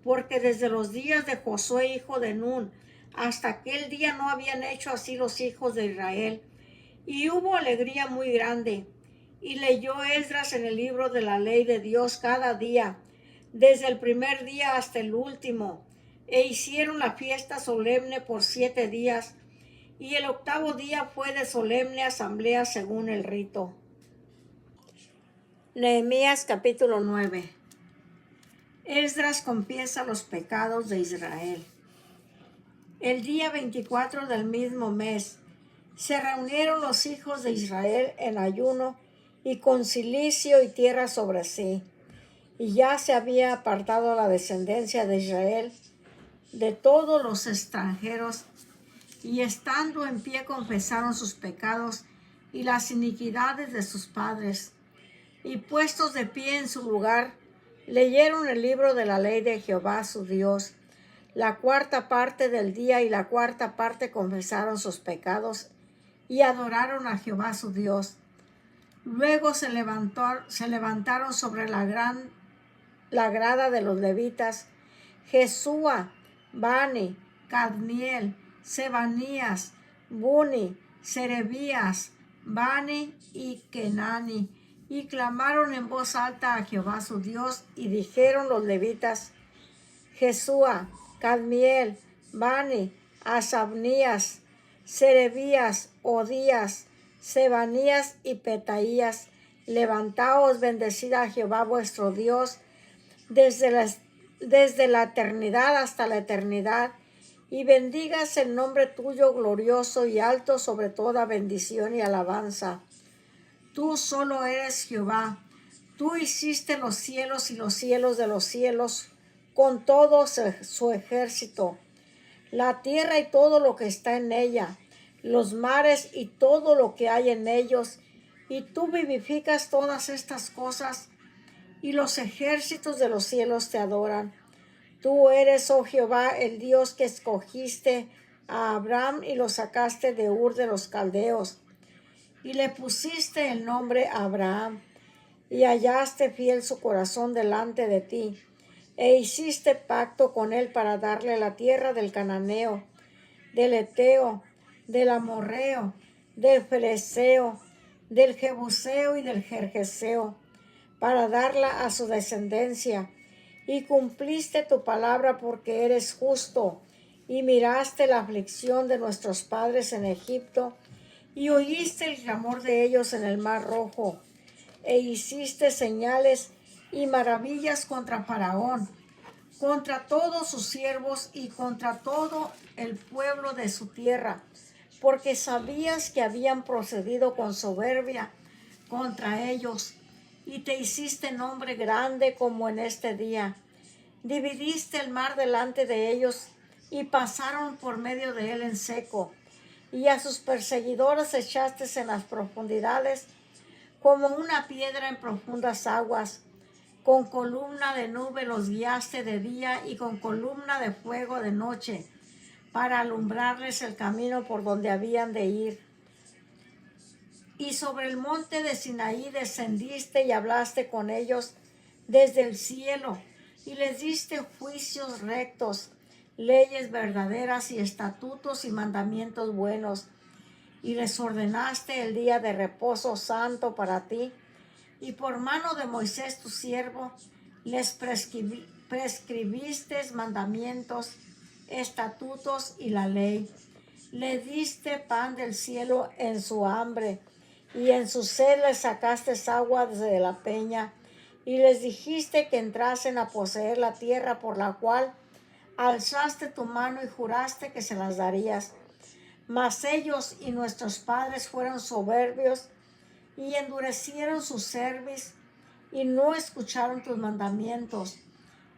porque desde los días de Josué hijo de Nun hasta aquel día no habían hecho así los hijos de Israel. Y hubo alegría muy grande. Y leyó Esdras en el libro de la ley de Dios cada día, desde el primer día hasta el último. E hicieron la fiesta solemne por 7 días, y el octavo día fue de solemne asamblea según el rito. Nehemías capítulo 9. Esdras confiesa los pecados de Israel. El día 24 del mismo mes se reunieron los hijos de Israel en ayuno y con cilicio y tierra sobre sí. Y ya se había apartado la descendencia de Israel de todos los extranjeros, y estando en pie confesaron sus pecados y las iniquidades de sus padres. Y puestos de pie en su lugar, leyeron el libro de la ley de Jehová su Dios. La cuarta parte del día y la cuarta parte confesaron sus pecados y adoraron a Jehová su Dios. Luego se levantaron sobre la grada de los levitas Jesúa, Bani, Cadmiel, Sebanías, Buni, Serebías, Bani y Kenani, y clamaron en voz alta a Jehová su Dios, y dijeron los levitas: Jesúa, Cadmiel, Bani, Asabnías, Serebías, Odías, Sebanías y Petaías, levantaos, bendecid a Jehová vuestro Dios desde la eternidad hasta la eternidad, y bendigas el nombre tuyo glorioso y alto sobre toda bendición y alabanza. Tú solo eres Jehová. Tú hiciste los cielos y los cielos de los cielos, con todo su ejército, la tierra y todo lo que está en ella, los mares y todo lo que hay en ellos, y tú vivificas todas estas cosas, y los ejércitos de los cielos te adoran. Tú eres, oh Jehová, el Dios que escogiste a Abraham y lo sacaste de Ur de los Caldeos, y le pusiste el nombre Abraham, y hallaste fiel su corazón delante de ti, e hiciste pacto con él para darle la tierra del Cananeo, del Eteo, del Amorreo, del Fereceo, del Jebuseo y del Gergeseo, para darla a su descendencia. Y cumpliste tu palabra porque eres justo, y miraste la aflicción de nuestros padres en Egipto, y oíste el clamor de ellos en el mar Rojo, e hiciste señales y maravillas contra Faraón, contra todos sus siervos y contra todo el pueblo de su tierra, porque sabías que habían procedido con soberbia contra ellos, y te hiciste nombre grande como en este día. Dividiste el mar delante de ellos y pasaron por medio de él en seco, y a sus perseguidores echaste en las profundidades como una piedra en profundas aguas. Con columna de nube los guiaste de día y con columna de fuego de noche, para alumbrarles el camino por donde habían de ir. Y sobre el monte de Sinaí descendiste y hablaste con ellos desde el cielo, y les diste juicios rectos, leyes verdaderas y estatutos y mandamientos buenos. Y les ordenaste el día de reposo santo para ti, y por mano de Moisés tu siervo les prescribiste mandamientos, estatutos y la ley. Le diste pan del cielo en su hambre, y en su sed les sacaste agua desde la peña, y les dijiste que entrasen a poseer la tierra por la cual alzaste tu mano y juraste que se las darías. Mas ellos y nuestros padres fueron soberbios y endurecieron su cerviz y no escucharon tus mandamientos.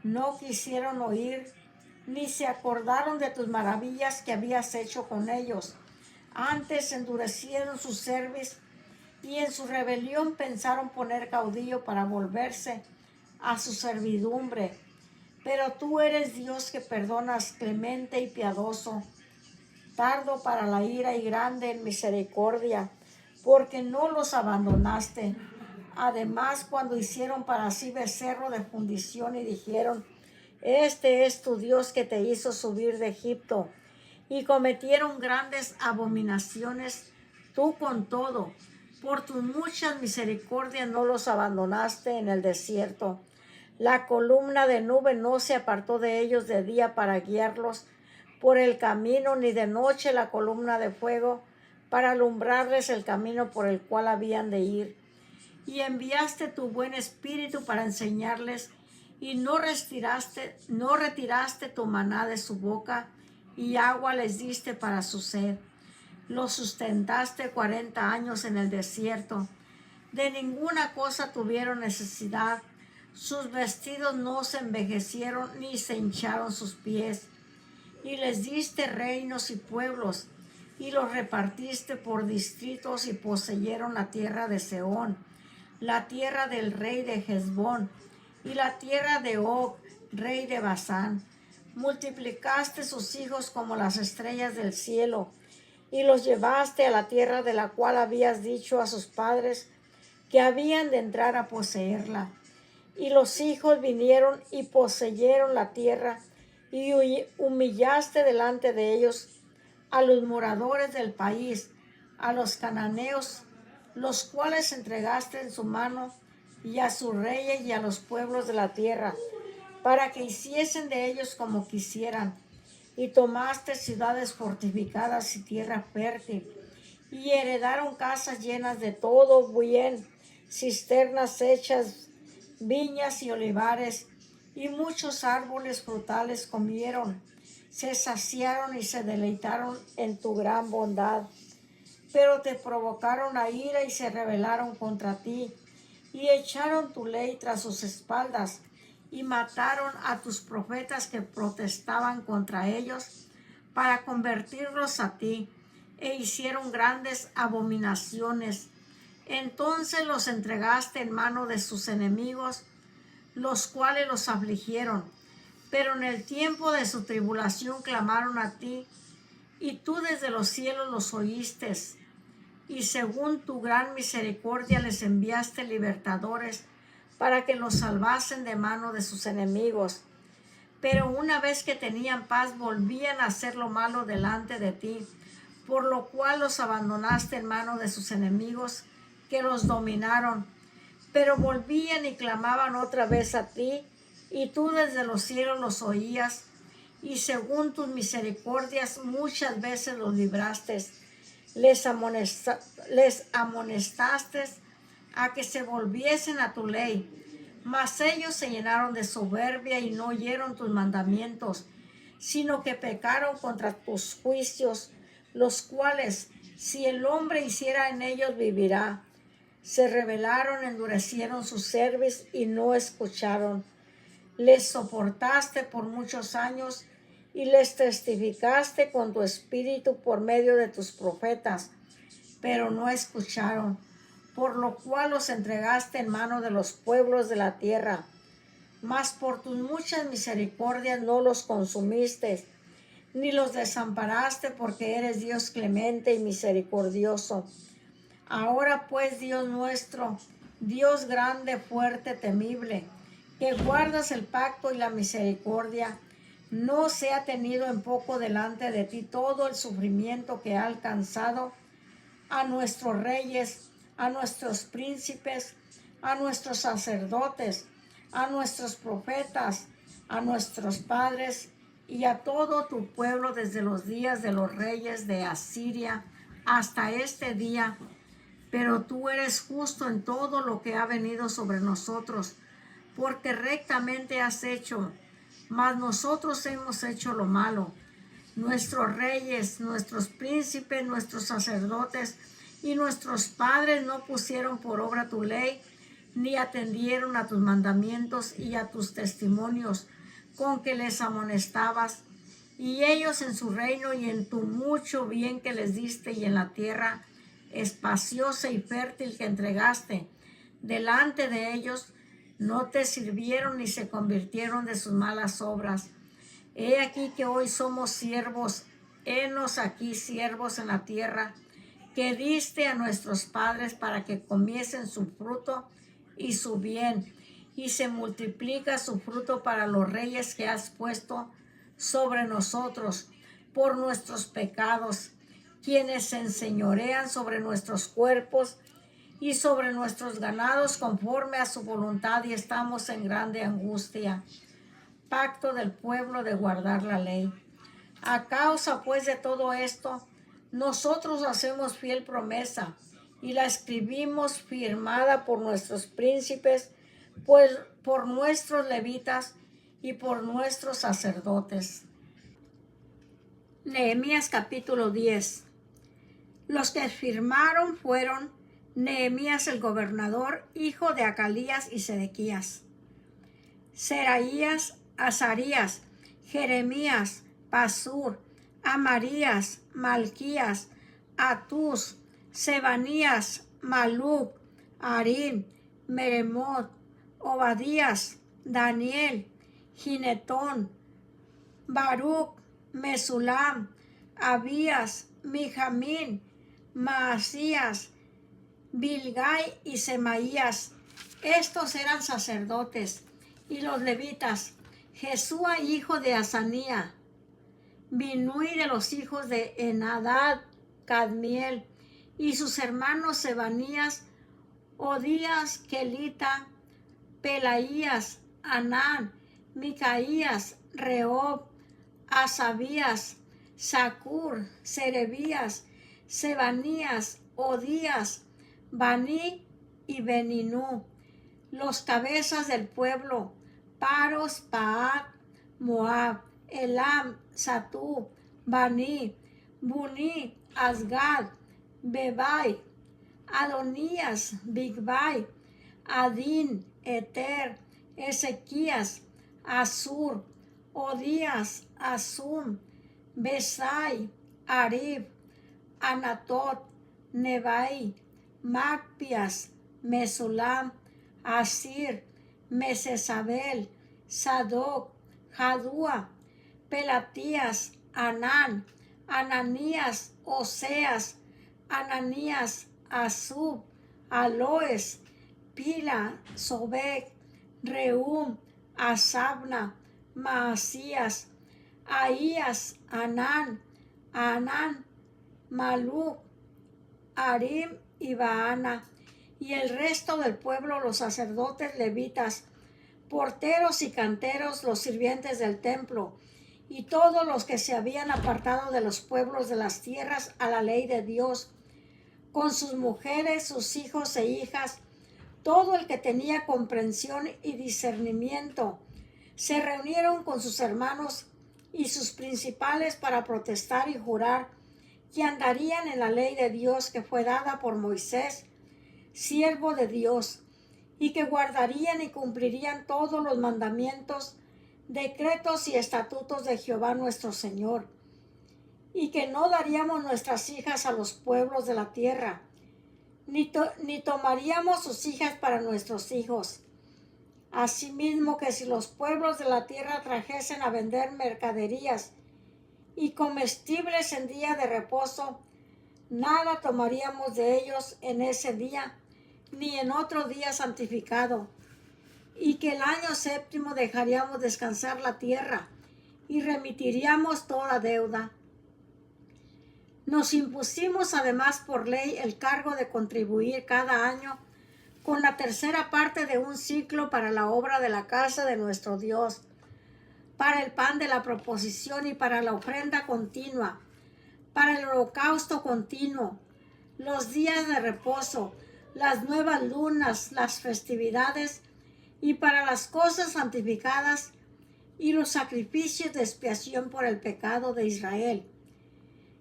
No quisieron oír, ni se acordaron de tus maravillas que habías hecho con ellos. Antes endurecieron su cerviz y en su rebelión pensaron poner caudillo para volverse a su servidumbre. Pero tú eres Dios que perdonas, clemente y piadoso, tardo para la ira y grande en misericordia, porque no los abandonaste. Además, cuando hicieron para sí becerro de fundición y dijeron, este es tu Dios que te hizo subir de Egipto, y cometieron grandes abominaciones, tú con todo, por tus muchas misericordias no los abandonaste en el desierto. La columna de nube no se apartó de ellos de día para guiarlos por el camino, ni de noche la columna de fuego para alumbrarles el camino por el cual habían de ir. Y enviaste tu buen espíritu para enseñarles, y no retiraste tu maná de su boca, y agua les diste para su sed. Los sustentaste 40 años en el desierto. De ninguna cosa tuvieron necesidad. Sus vestidos no se envejecieron, ni se hincharon sus pies. Y les diste reinos y pueblos, y los repartiste por distritos, y poseyeron la tierra de Sehón, la tierra del rey de Hesbón, y la tierra de Og, rey de Basán. Multiplicaste sus hijos como las estrellas del cielo, y los llevaste a la tierra de la cual habías dicho a sus padres que habían de entrar a poseerla. Y los hijos vinieron y poseyeron la tierra, y humillaste delante de ellos a los moradores del país, a los cananeos, los cuales entregaste en su mano, y a sus reyes y a los pueblos de la tierra, para que hiciesen de ellos como quisieran. Y tomaste ciudades fortificadas y tierra fértil, y heredaron casas llenas de todo bien, cisternas hechas, viñas y olivares, y muchos árboles frutales comieron, se saciaron y se deleitaron en tu gran bondad. Pero te provocaron a ira y se rebelaron contra ti, y echaron tu ley tras sus espaldas, y mataron a tus profetas que protestaban contra ellos, para convertirlos a ti, e hicieron grandes abominaciones. Entonces los entregaste en mano de sus enemigos, los cuales los afligieron. Pero en el tiempo de su tribulación clamaron a ti, y tú desde los cielos los oíste. Y según tu gran misericordia les enviaste libertadores para que los salvasen de mano de sus enemigos. Pero una vez que tenían paz, volvían a hacer lo malo delante de ti, por lo cual los abandonaste en mano de sus enemigos, que los dominaron. Pero volvían y clamaban otra vez a ti, y tú desde los cielos los oías, y según tus misericordias muchas veces los libraste. Les amonestaste a que se volviesen a tu ley. Mas ellos se llenaron de soberbia y no oyeron tus mandamientos, sino que pecaron contra tus juicios, los cuales, si el hombre hiciera en ellos, vivirá. Se rebelaron, endurecieron su cerviz y no escucharon. Les soportaste por muchos años y les testificaste con tu espíritu por medio de tus profetas, pero no escucharon, por lo cual los entregaste en mano de los pueblos de la tierra. Mas por tus muchas misericordias no los consumiste, ni los desamparaste, porque eres Dios clemente y misericordioso. Ahora pues, Dios nuestro, Dios grande, fuerte, temible, que guardas el pacto y la misericordia, no sea tenido en poco delante de ti todo el sufrimiento que ha alcanzado a nuestros reyes, a nuestros príncipes, a nuestros sacerdotes, a nuestros profetas, a nuestros padres y a todo tu pueblo desde los días de los reyes de Asiria hasta este día. Pero tú eres justo en todo lo que ha venido sobre nosotros, porque rectamente has hecho, mas nosotros hemos hecho lo malo. Nuestros reyes, nuestros príncipes, nuestros sacerdotes y nuestros padres no pusieron por obra tu ley, ni atendieron a tus mandamientos y a tus testimonios con que les amonestabas. Y ellos en su reino y en tu mucho bien que les diste y en la tierra espaciosa y fértil que entregaste delante de ellos, no te sirvieron ni se convirtieron de sus malas obras. He aquí que hoy somos siervos, henos aquí siervos en la tierra, que diste a nuestros padres para que comiesen su fruto y su bien, y se multiplica su fruto para los reyes que has puesto sobre nosotros por nuestros pecados, quienes se enseñorean sobre nuestros cuerpos y sobre nuestros ganados conforme a su voluntad, y estamos en grande angustia. Pacto del pueblo de guardar la ley. A causa pues de todo esto, nosotros hacemos fiel promesa y la escribimos firmada por nuestros príncipes, pues por nuestros levitas y por nuestros sacerdotes. Nehemías capítulo 10. Los que firmaron fueron Nehemías el gobernador, hijo de Acalías y Sedequías, Seraías, Azarías, Jeremías, Pasur, Amarías, Malquías, Atús, Sebanías, Maluc, Arim, Meremot, Obadías, Daniel, Ginetón, Baruch, Mesulam, Abías, Mijamín, Maasías, Bilgai y Semaías. Estos eran sacerdotes. Y los levitas: Jesúa, hijo de Asanía, Binui de los hijos de Enadad, Cadmiel, y sus hermanos Sebanías, Odías, Kelita, Pelaías, Anán, Micaías, Reob, Asabías, Sacur, Serebías, Sebanías, Odías, Bani y Beninú. Los cabezas del pueblo: Paros, Paat, Moab, Elam, Satú, Bani, Buni, Asgad, Bebai, Adonías, Bigbai, Adín, Eter, Ezequías, Asur, Odías, Asum, Besai, Arib, Anatot, Nebai, Macpias, Mesulam, Asir, Mesesabel, Sadoc, Jadúa, Pelatías, Anán, Ananías, Oseas, Ananías, Asub, Aloes, Pila, Sobek, Reum, Asabna, Maasías, Ahías, Anán, Maluc, Arim y Baana. y el resto del pueblo, los sacerdotes levitas, porteros y canteros, los sirvientes del templo, y todos los que se habían apartado de los pueblos de las tierras a la ley de Dios, con sus mujeres, sus hijos e hijas, todo el que tenía comprensión y discernimiento, se reunieron con sus hermanos y sus principales para protestar y jurar que andarían en la ley de Dios que fue dada por Moisés, siervo de Dios, y que guardarían y cumplirían todos los mandamientos, decretos y estatutos de Jehová nuestro Señor, y que no daríamos nuestras hijas a los pueblos de la tierra, ni tomaríamos sus hijas para nuestros hijos. Asimismo que si los pueblos de la tierra trajesen a vender mercaderías y comestibles en día de reposo, nada tomaríamos de ellos en ese día, ni en otro día santificado, y que el año séptimo dejaríamos descansar la tierra y remitiríamos toda deuda. Nos impusimos además por ley el cargo de contribuir cada año con la tercera parte de un ciclo para la obra de la casa de nuestro Dios, para el pan de la proposición y para la ofrenda continua, para el holocausto continuo, los días de reposo, las nuevas lunas, las festividades y para las cosas santificadas y los sacrificios de expiación por el pecado de Israel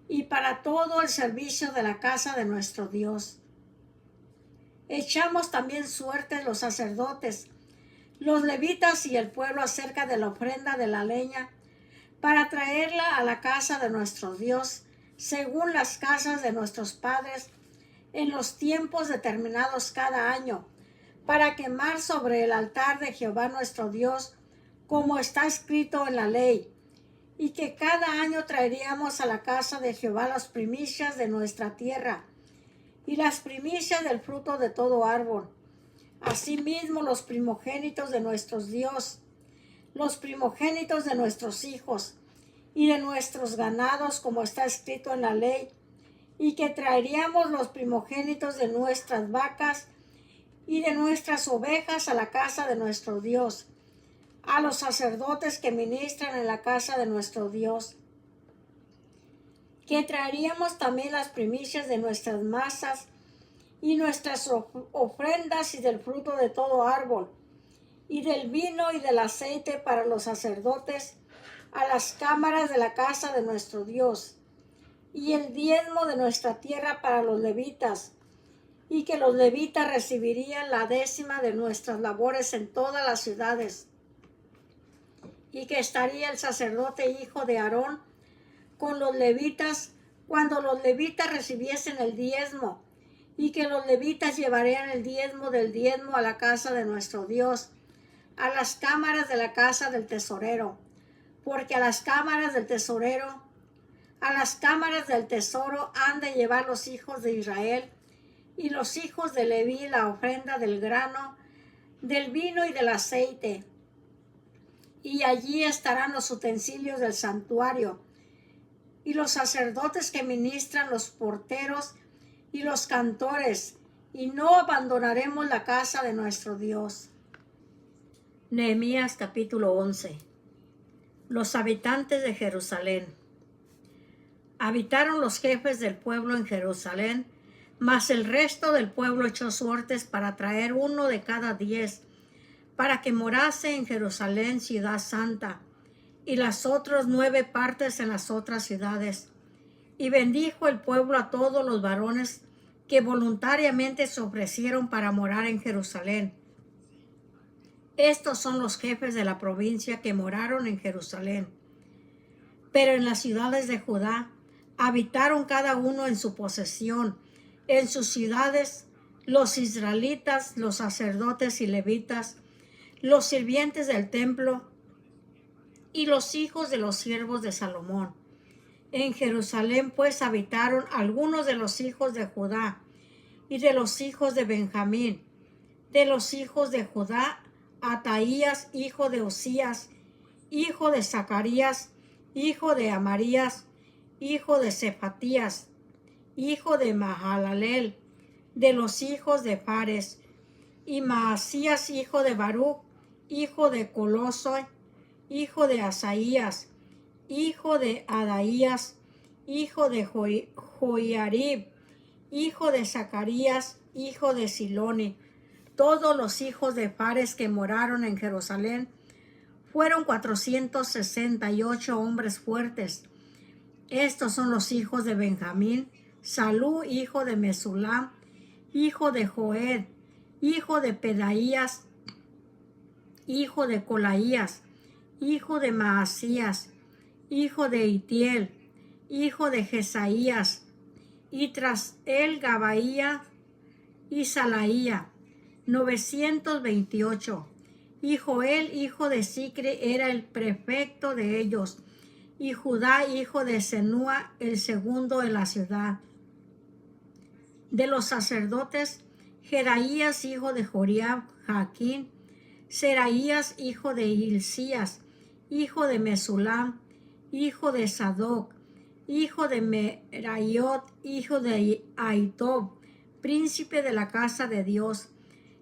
y para todo el servicio de la casa de nuestro Dios. Echamos también suertes los sacerdotes, los levitas y el pueblo acerca de la ofrenda de la leña para traerla a la casa de nuestro Dios según las casas de nuestros padres en los tiempos determinados cada año, para quemar sobre el altar de Jehová nuestro Dios, como está escrito en la ley, y que cada año traeríamos a la casa de Jehová las primicias de nuestra tierra, y las primicias del fruto de todo árbol, asimismo los primogénitos de nuestros Dios, los primogénitos de nuestros hijos, y de nuestros ganados, como está escrito en la ley, y que traeríamos los primogénitos de nuestras vacas y de nuestras ovejas a la casa de nuestro Dios, a los sacerdotes que ministran en la casa de nuestro Dios, que traeríamos también las primicias de nuestras masas y nuestras ofrendas y del fruto de todo árbol, y del vino y del aceite para los sacerdotes a las cámaras de la casa de nuestro Dios, y el diezmo de nuestra tierra para los levitas, y que los levitas recibirían la décima de nuestras labores en todas las ciudades, y que estaría el sacerdote hijo de Aarón con los levitas cuando los levitas recibiesen el diezmo, y que los levitas llevarían el diezmo del diezmo a la casa de nuestro Dios, a las cámaras de la casa del tesorero, porque a las cámaras del tesoro han de llevar los hijos de Israel y los hijos de Leví la ofrenda del grano, del vino y del aceite. Y allí estarán los utensilios del santuario, y los sacerdotes que ministran, los porteros y los cantores, y no abandonaremos la casa de nuestro Dios. Nehemías capítulo 11. Los habitantes de Jerusalén. Habitaron los jefes del pueblo en Jerusalén, mas el resto del pueblo echó suertes para traer 1 de cada 10, para que morase en Jerusalén, ciudad santa, y las otras 9 partes en las otras ciudades. Y bendijo el pueblo a todos los varones que voluntariamente se ofrecieron para morar en Jerusalén. Estos son los jefes de la provincia que moraron en Jerusalén. Pero en las ciudades de Judá habitaron cada uno en su posesión, en sus ciudades, los israelitas, los sacerdotes y levitas, los sirvientes del templo y los hijos de los siervos de Salomón. En Jerusalén pues habitaron algunos de los hijos de Judá y de los hijos de Benjamín. De los hijos de Judá, Ataías, hijo de Osías, hijo de Zacarías, hijo de Amarías, hijo de Cefatías, hijo de Mahalaleel, de los hijos de Fares, y Maasías, hijo de Baruch, hijo de Coloso, hijo de Asaías, hijo de Adaías, hijo de Joiarib, hijo de Zacarías, hijo de Siloni. Todos los hijos de Fares que moraron en Jerusalén fueron 468 hombres fuertes. Estos son los hijos de Benjamín: Salú, hijo de Mesulam, hijo de Joed, hijo de Pedaías, hijo de Colaías, hijo de Maasías, hijo de Itiel, hijo de Jesaías, y tras él Gabaía y Salaía, 928. Y Joel, hijo de Sicri, era el prefecto de ellos, y Judá, hijo de Senúa, el segundo en la ciudad. De los sacerdotes, Jeraías, hijo de Joriab, Jaquín, Seraías, hijo de Hilcías, hijo de Mesulam, hijo de Sadoc, hijo de Merayot, hijo de Ahitob, príncipe de la casa de Dios,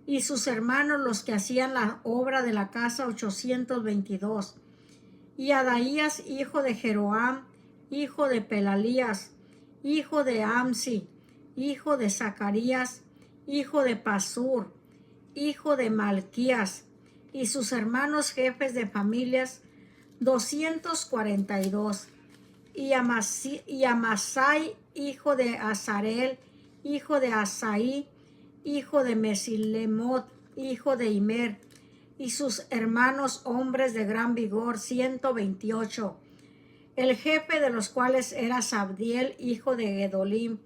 y sus hermanos los que hacían la obra de la casa, 822. Y Adaías, hijo de Jeroam, hijo de Pelalías, hijo de Amsi, hijo de Zacarías, hijo de Pasur, hijo de Malquías, y sus hermanos jefes de familias, 242. Y Amasai, hijo de Azarel, hijo de Asaí, hijo de Mesilemot, hijo de Imer, y sus hermanos hombres de gran vigor, 128. El jefe de los cuales era Sabdiel, hijo de Gedolim.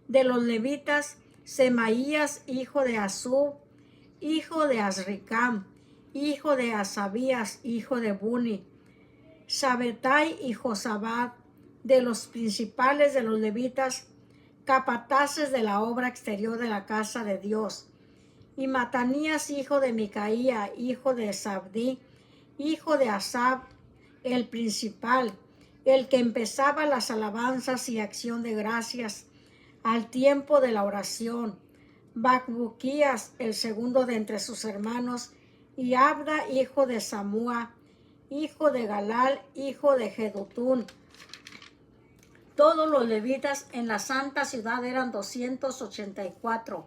De los levitas, Semaías, hijo de Asub, hijo de Azricam, hijo de Asabías, hijo de Buni. Sabetai y Josabad. De los principales de los levitas, capataces de la obra exterior de la casa de Dios. Y Matanías, hijo de Micaía, hijo de Sabdí, hijo de Asab, el principal, el que empezaba las alabanzas y acción de gracias al tiempo de la oración. Bacbuquías, el segundo de entre sus hermanos, y Abda, hijo de Samúa, hijo de Galal, hijo de Jedutún. Todos los levitas en la santa ciudad eran 284.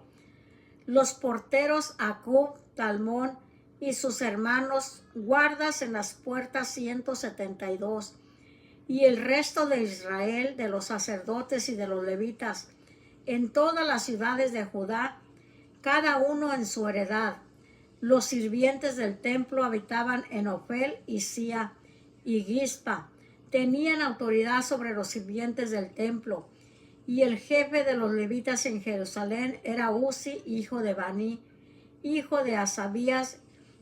Los porteros Acub, Talmón y sus hermanos, guardas en las puertas, 172. Y el resto de Israel, de los sacerdotes y de los levitas, en todas las ciudades de Judá, cada uno en su heredad. Los sirvientes del templo habitaban en Ofel y Sía y Gispa. Tenían autoridad sobre los sirvientes del templo. Y el jefe de los levitas en Jerusalén era Uzi, hijo de Bani, hijo de Asabías,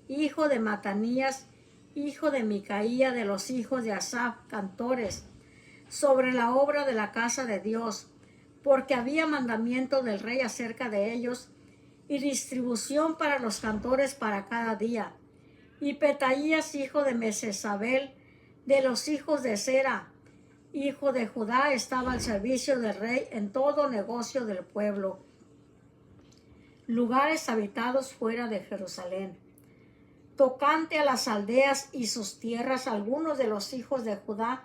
hijo de Matanías, hijo de Micaía, de los hijos de Asaf, cantores, sobre la obra de la casa de Dios, porque había mandamiento del rey acerca de ellos, y distribución para los cantores para cada día. Y Petaías, hijo de Mesesabel, de los hijos de Sera, hijo de Judá, estaba al servicio del rey en todo negocio del pueblo. Lugares habitados fuera de Jerusalén. Tocante a las aldeas y sus tierras, algunos de los hijos de Judá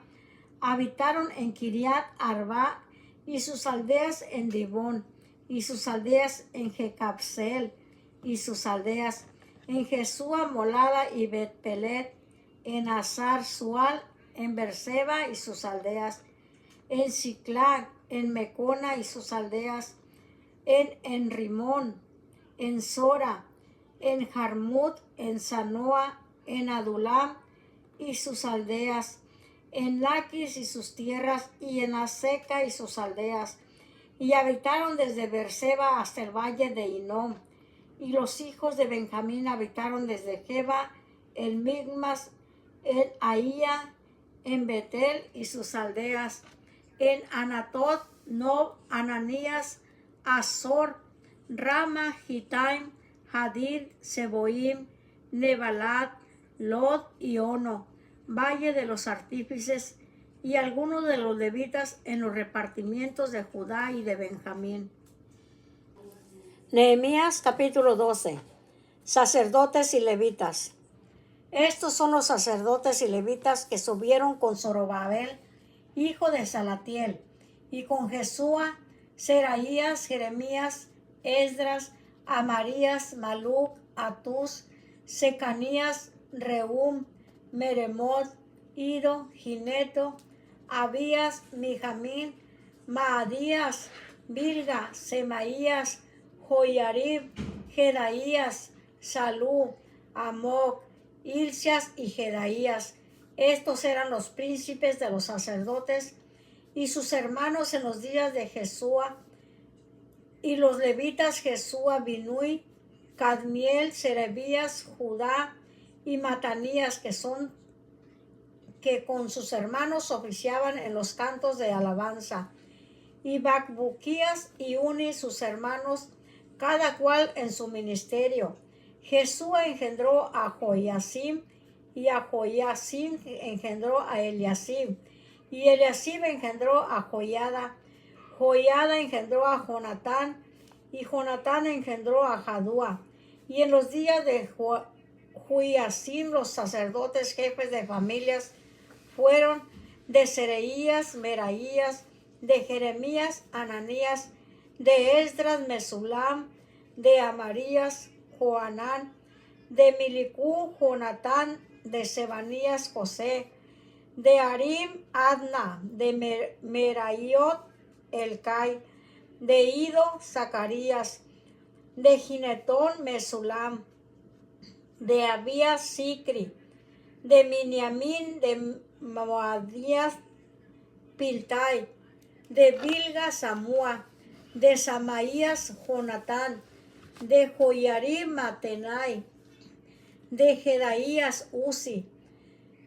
habitaron en Kiriat Arba y sus aldeas en Dibón, y sus aldeas en Jecabseel, y sus aldeas en Jesúa, Molada y Bet-Pelet, en Azar Sual, en Berseba y sus aldeas, en Siclag, en Mecona y sus aldeas, en Rimón, en Sora, en Jarmut, en Sanoa, en Adulam y sus aldeas, en Laquis y sus tierras, y en Aseca y sus aldeas, y habitaron desde Berseba hasta el valle de Inom. Y los hijos de Benjamín habitaron desde Geba, en Migmas, en Ahía, en Betel y sus aldeas, en Anatot, Nob, Ananías, Azor, Rama, Gitaim, Hadid, Seboim, Nebalat, Lod y Ono, valle de los artífices, y algunos de los levitas en los repartimientos de Judá y de Benjamín. Nehemías capítulo 12. Sacerdotes y levitas. Estos son los sacerdotes y levitas que subieron con Zorobabel, hijo de Salatiel, y con Jesúa, Seraías, Jeremías, Esdras, Amarías, Maluc, Atús, Secanías, Rehum, Meremot, Ido, Gineto, Abías, Mijamín, Maadías, Bilga, Semaías, Joyarib, Jedaías, Salú, Amoc, Hilcias y Jedaías. Estos eran los príncipes de los sacerdotes y sus hermanos en los días de Jesúa, y los levitas Jesúa, Binui, Cadmiel, Serebías, Judá y Matanías, que con sus hermanos oficiaban en los cantos de alabanza, y Bacbuquías y Uni, sus hermanos, cada cual en su ministerio. Jesúa engendró a Joiasim, y a Joiasim engendró a Eliasib, y Eliasib engendró a Joiada. Joiada engendró a Jonatán, y Jonatán engendró a Jadúa. Y en los días de Joiasim, los sacerdotes jefes de familias fueron de Sereías, Meraías, de Jeremías, Ananías, de Esdras, Mesulam, de Amarías, Joanán, de Milicú, Jonatán, de Sebanías, José, de Arim, Adna, de Meraiot, Elcai, de Ido, Zacarías, de Ginetón, Mesulam, de Abías, Sicri, de Miniamín, de Moadías, Piltai, de Bilga, Samúa, de Samaías, Jonatán, de Joyarib, Matenai, de Jedaías, Uzi,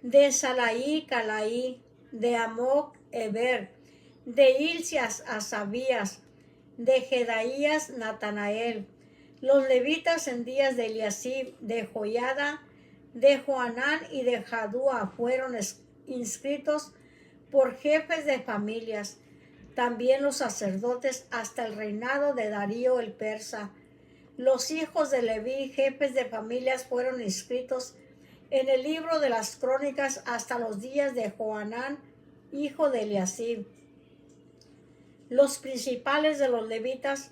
de Salaí, Calaí, de Amoc, Eber, de Hilcias, Asabías, de Jedaías, Natanael. Los levitas en días de Eliasib, de Joiada, de Joanán y de Jadúa fueron inscritos por jefes de familias. También los sacerdotes hasta el reinado de Darío el persa. Los hijos de Leví, jefes de familias, fueron inscritos en el libro de las crónicas hasta los días de Joanán, hijo de Eliasib. Los principales de los levitas,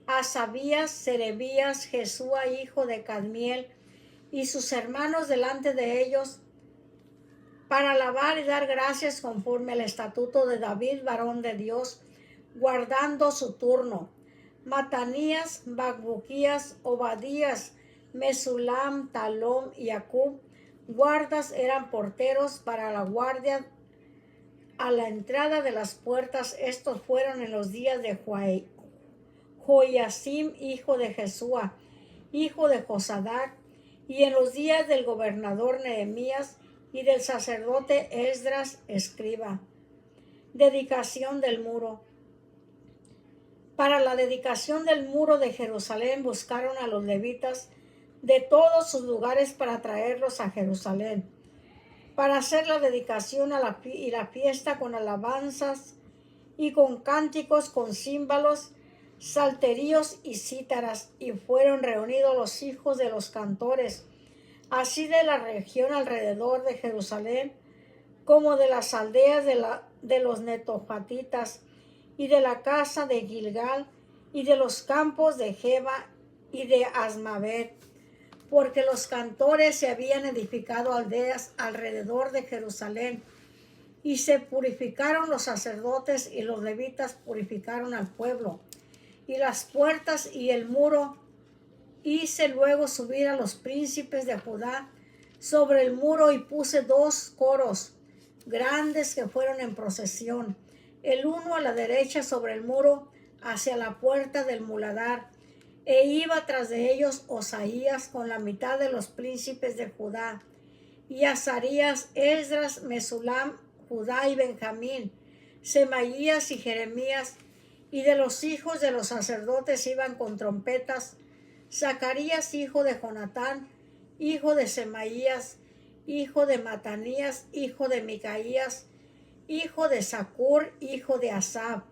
Asabías, Serebías, Jesúa, hijo de Cadmiel, y sus hermanos delante de ellos, para alabar y dar gracias conforme al estatuto de David, varón de Dios, guardando su turno. Matanías, Bacbuquías, Obadías, Mesulam, Talom y Acub, guardas, eran porteros para la guardia a la entrada de las puertas. Estos fueron en los días de Joiasim, hijo de Jesúa, hijo de Josadac, y en los días del gobernador Nehemías y del sacerdote Esdras, escriba. Dedicación del muro. Para la dedicación del muro de Jerusalén buscaron a los levitas de todos sus lugares para traerlos a Jerusalén, para hacer la dedicación y la fiesta con alabanzas y con cánticos, con címbalos, salterios y cítaras, y fueron reunidos los hijos de los cantores, así de la región alrededor de Jerusalén, como de las aldeas de los netofatitas, y de la casa de Gilgal, y de los campos de Geba y de Asmavet, porque los cantores se habían edificado aldeas alrededor de Jerusalén, y se purificaron los sacerdotes, y los levitas purificaron al pueblo, y las puertas y el muro. Hice luego subir a los príncipes de Judá sobre el muro, y puse 2 coros grandes que fueron en procesión, el uno a la derecha sobre el muro hacia la puerta del muladar, e iba tras de ellos Osaías con la mitad de los príncipes de Judá, y Azarías, Esdras, Mesulam, Judá y Benjamín, Semaías y Jeremías, y de los hijos de los sacerdotes iban con trompetas, Zacarías, hijo de Jonatán, hijo de Semaías, hijo de Matanías, hijo de Micaías, hijo de Zacur, hijo de Asaf,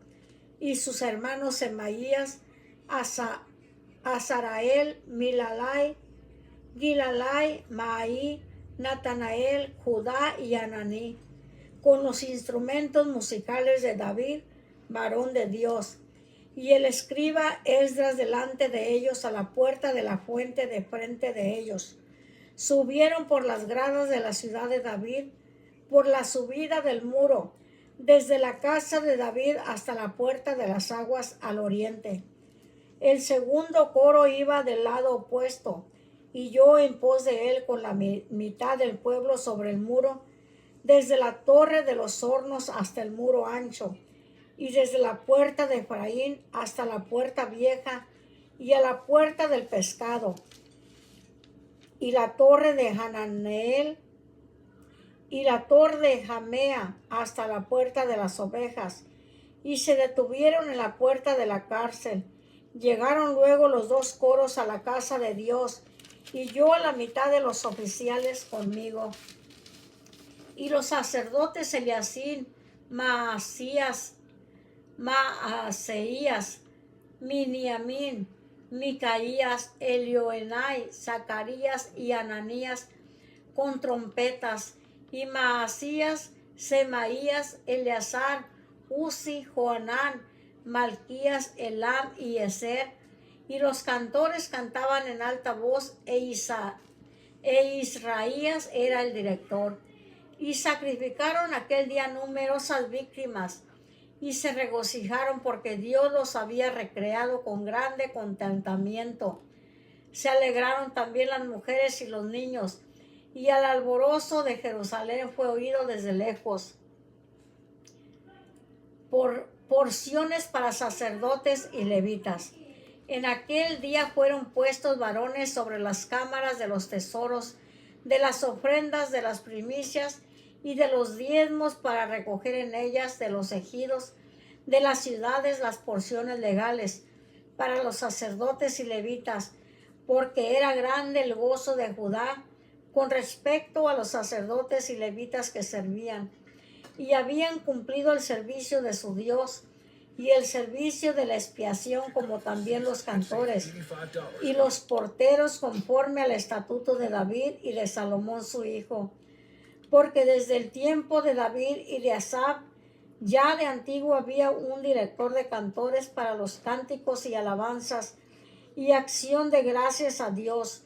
y sus hermanos Semaías, Azarael, Milalai, Gilalai, Maai, Natanael, Judá y Ananí, con los instrumentos musicales de David, varón de Dios. Y el escriba Esdras delante de ellos a la puerta de la fuente de frente de ellos. Subieron por las gradas de la ciudad de David, por la subida del muro, desde la casa de David hasta la puerta de las aguas al oriente. El segundo coro iba del lado opuesto, y yo en pos de él con la mitad del pueblo sobre el muro, desde la torre de los hornos hasta el muro ancho, y desde la puerta de Efraín hasta la puerta vieja, y a la puerta del pescado, y la torre de Hananeel, y la torre de Jamea hasta la puerta de las ovejas, y se detuvieron en la puerta de la cárcel. Llegaron luego los dos coros a la casa de Dios, y yo a la mitad de los oficiales conmigo. Y los sacerdotes Eliacín, Maaseías, Miniamín, Micaías, Elioenai, Zacarías y Ananías con trompetas, y Maasías, Semaías, Eleazar, Uzi, Joanán, Malquías, Elam y Ezer, y los cantores cantaban en alta voz, e Israías era el director. Y sacrificaron aquel día numerosas víctimas, y se regocijaron porque Dios los había recreado con grande contentamiento. Se alegraron también las mujeres y los niños, y el alborozo de Jerusalén fue oído desde lejos. Por porciones para sacerdotes y levitas. En aquel día fueron puestos varones sobre las cámaras de los tesoros, de las ofrendas, de las primicias y de los diezmos, para recoger en ellas de los ejidos de las ciudades las porciones legales para los sacerdotes y levitas, porque era grande el gozo de Judá con respecto a los sacerdotes y levitas que servían, y habían cumplido el servicio de su Dios y el servicio de la expiación, como también los cantores y los porteros, conforme al estatuto de David y de Salomón su hijo. Porque desde el tiempo de David y de Asaf, ya de antiguo había un director de cantores para los cánticos y alabanzas y acción de gracias a Dios.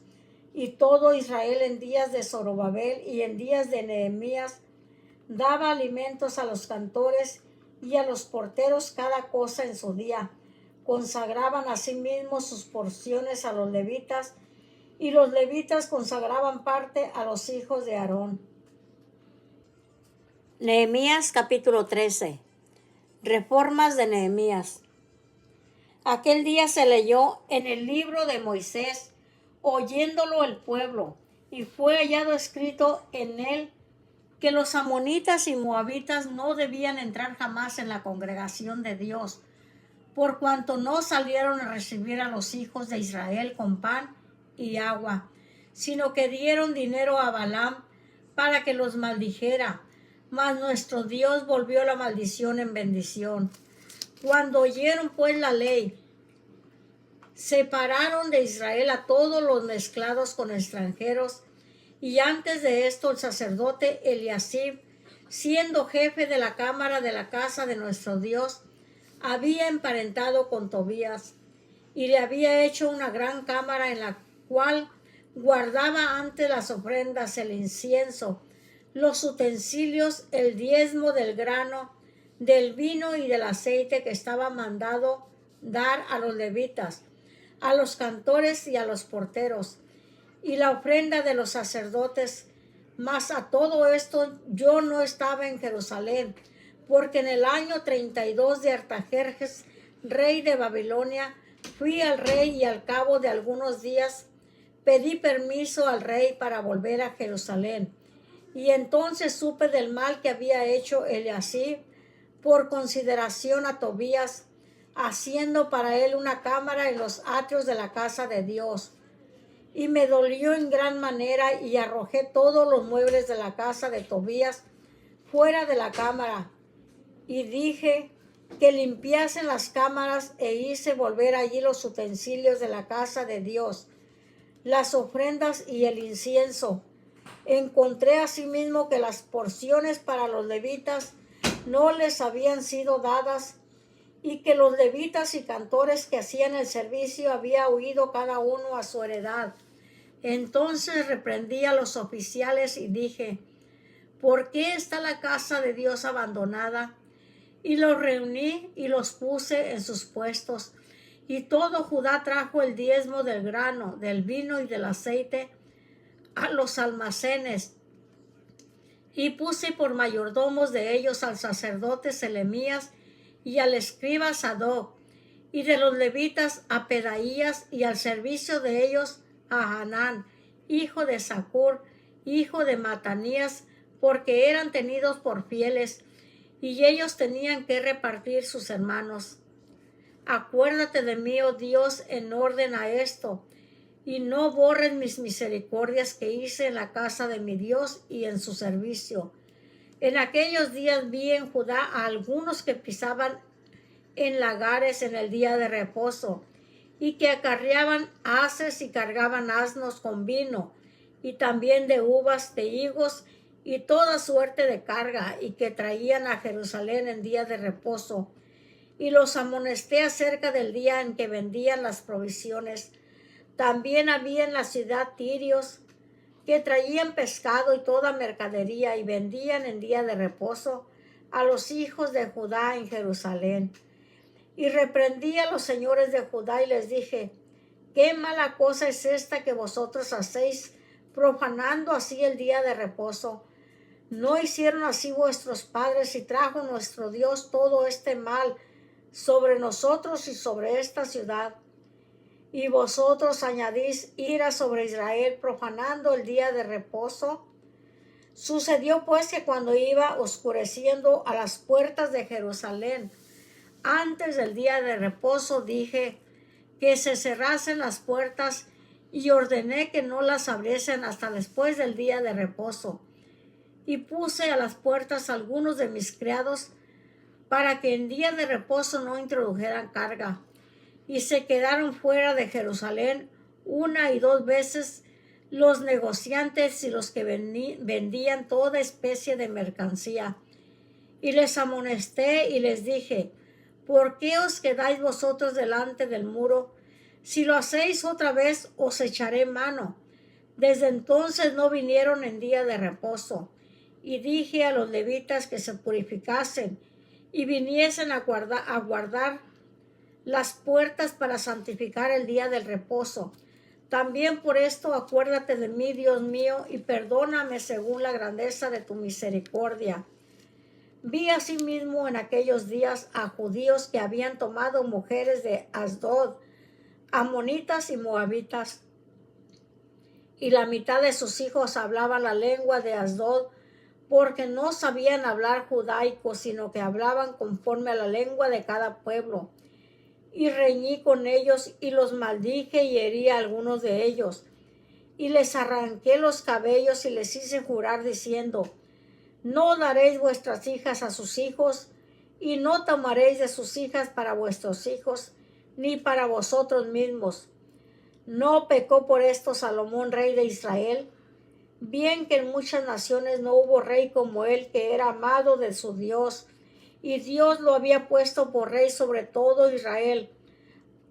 Y todo Israel en días de Zorobabel y en días de Nehemías daba alimentos a los cantores y a los porteros cada cosa en su día. Consagraban asimismo sus porciones a los levitas, y los levitas consagraban parte a los hijos de Aarón. Nehemías capítulo 13. Reformas de Nehemías. Aquel día se leyó en el libro de Moisés, oyéndolo el pueblo, y fue hallado escrito en él que los amonitas y moabitas no debían entrar jamás en la congregación de Dios, por cuanto no salieron a recibir a los hijos de Israel con pan y agua, sino que dieron dinero a Balaam para que los maldijera. Mas nuestro Dios volvió la maldición en bendición. Cuando oyeron pues la ley, separaron de Israel a todos los mezclados con extranjeros. Y antes de esto el sacerdote Eliasib, siendo jefe de la cámara de la casa de nuestro Dios, había emparentado con Tobías, y le había hecho una gran cámara en la cual guardaba antes las ofrendas, el incienso, los utensilios, el diezmo del grano, del vino y del aceite que estaba mandado dar a los levitas, a los cantores y a los porteros, y la ofrenda de los sacerdotes. Mas a todo esto yo no estaba en Jerusalén, porque en el año 32 de Artajerjes, rey de Babilonia, fui al rey, y al cabo de algunos días pedí permiso al rey para volver a Jerusalén. Y entonces supe del mal que había hecho Eliasib por consideración a Tobías, haciendo para él una cámara en los atrios de la casa de Dios. Y me dolió en gran manera, y arrojé todos los muebles de la casa de Tobías fuera de la cámara. Y dije, que limpiasen las cámaras e hice volver allí los utensilios de la casa de Dios, las ofrendas y el incienso. Encontré asimismo que las porciones para los levitas no les habían sido dadas, y que los levitas y cantores que hacían el servicio había huido cada uno a su heredad. Entonces reprendí a los oficiales y dije: ¿por qué está la casa de Dios abandonada? Y los reuní y los puse en sus puestos. Y todo Judá trajo el diezmo del grano, del vino y del aceite a los almacenes. Y puse por mayordomos de ellos al sacerdote Selemías y al escriba Sadoc, y de los levitas a Pedaías, y al servicio de ellos a Hanán, hijo de Zacur, hijo de Matanías, porque eran tenidos por fieles, y ellos tenían que repartir sus hermanos. Acuérdate de mí, oh Dios, en orden a esto, y no borres mis misericordias que hice en la casa de mi Dios y en su servicio. En aquellos días vi en Judá a algunos que pisaban en lagares en el día de reposo, y que acarreaban haces y cargaban asnos con vino, y también de uvas, de higos, y toda suerte de carga, y que traían a Jerusalén en día de reposo. Y los amonesté acerca del día en que vendían las provisiones. También había en la ciudad tirios que traían pescado y toda mercadería, y vendían en día de reposo a los hijos de Judá en Jerusalén. Y reprendí a los señores de Judá y les dije: qué mala cosa es esta que vosotros hacéis, profanando así el día de reposo. ¿No hicieron así vuestros padres, y trajo nuestro Dios todo este mal sobre nosotros y sobre esta ciudad? Y vosotros añadís ira sobre Israel, profanando el día de reposo. Sucedió pues que cuando iba oscureciendo a las puertas de Jerusalén, antes del día de reposo, dije que se cerrasen las puertas, y ordené que no las abriesen hasta después del día de reposo. Y puse a las puertas algunos de mis criados para que en día de reposo no introdujeran carga. Y se quedaron fuera de Jerusalén 1 y 2 veces los negociantes y los que vendían toda especie de mercancía. Y les amonesté y les dije: ¿por qué os quedáis vosotros delante del muro? Si lo hacéis otra vez, os echaré mano. Desde entonces no vinieron en día de reposo. Y dije a los levitas que se purificasen y viniesen a guardar las puertas para santificar el día del reposo. También por esto acuérdate de mí, Dios mío, y perdóname según la grandeza de tu misericordia. Vi asimismo en aquellos días a judíos que habían tomado mujeres de Asdod, amonitas y moabitas, y la mitad de sus hijos hablaban la lengua de Asdod, porque no sabían hablar judaico, sino que hablaban conforme a la lengua de cada pueblo. Y reñí con ellos y los maldije y herí a algunos de ellos. Y les arranqué los cabellos y les hice jurar diciendo: no daréis vuestras hijas a sus hijos, y no tomaréis de sus hijas para vuestros hijos, ni para vosotros mismos. ¿No pecó por esto Salomón, rey de Israel? Bien que en muchas naciones no hubo rey como él, que era amado de su Dios, y Dios lo había puesto por rey sobre todo Israel.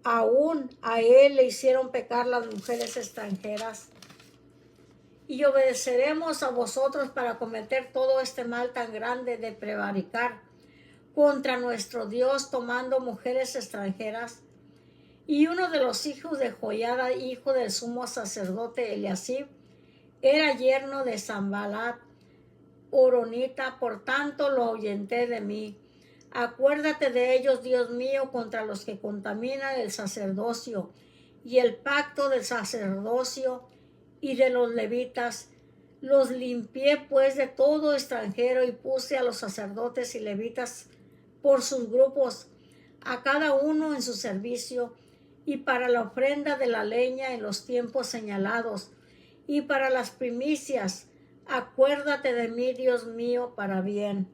Aún a él le hicieron pecar las mujeres extranjeras. Y obedeceremos a vosotros para cometer todo este mal tan grande de prevaricar contra nuestro Dios, tomando mujeres extranjeras. Y uno de los hijos de Joiada, hijo del sumo sacerdote Eliasib, era yerno de Sanballat horonita, por tanto lo ahuyenté de mí. Acuérdate de ellos, Dios mío, contra los que contaminan el sacerdocio y el pacto del sacerdocio y de los levitas. Los limpié pues de todo extranjero y puse a los sacerdotes y levitas por sus grupos, a cada uno en su servicio, y para la ofrenda de la leña en los tiempos señalados, y para las primicias. Acuérdate de mí, Dios mío, para bien.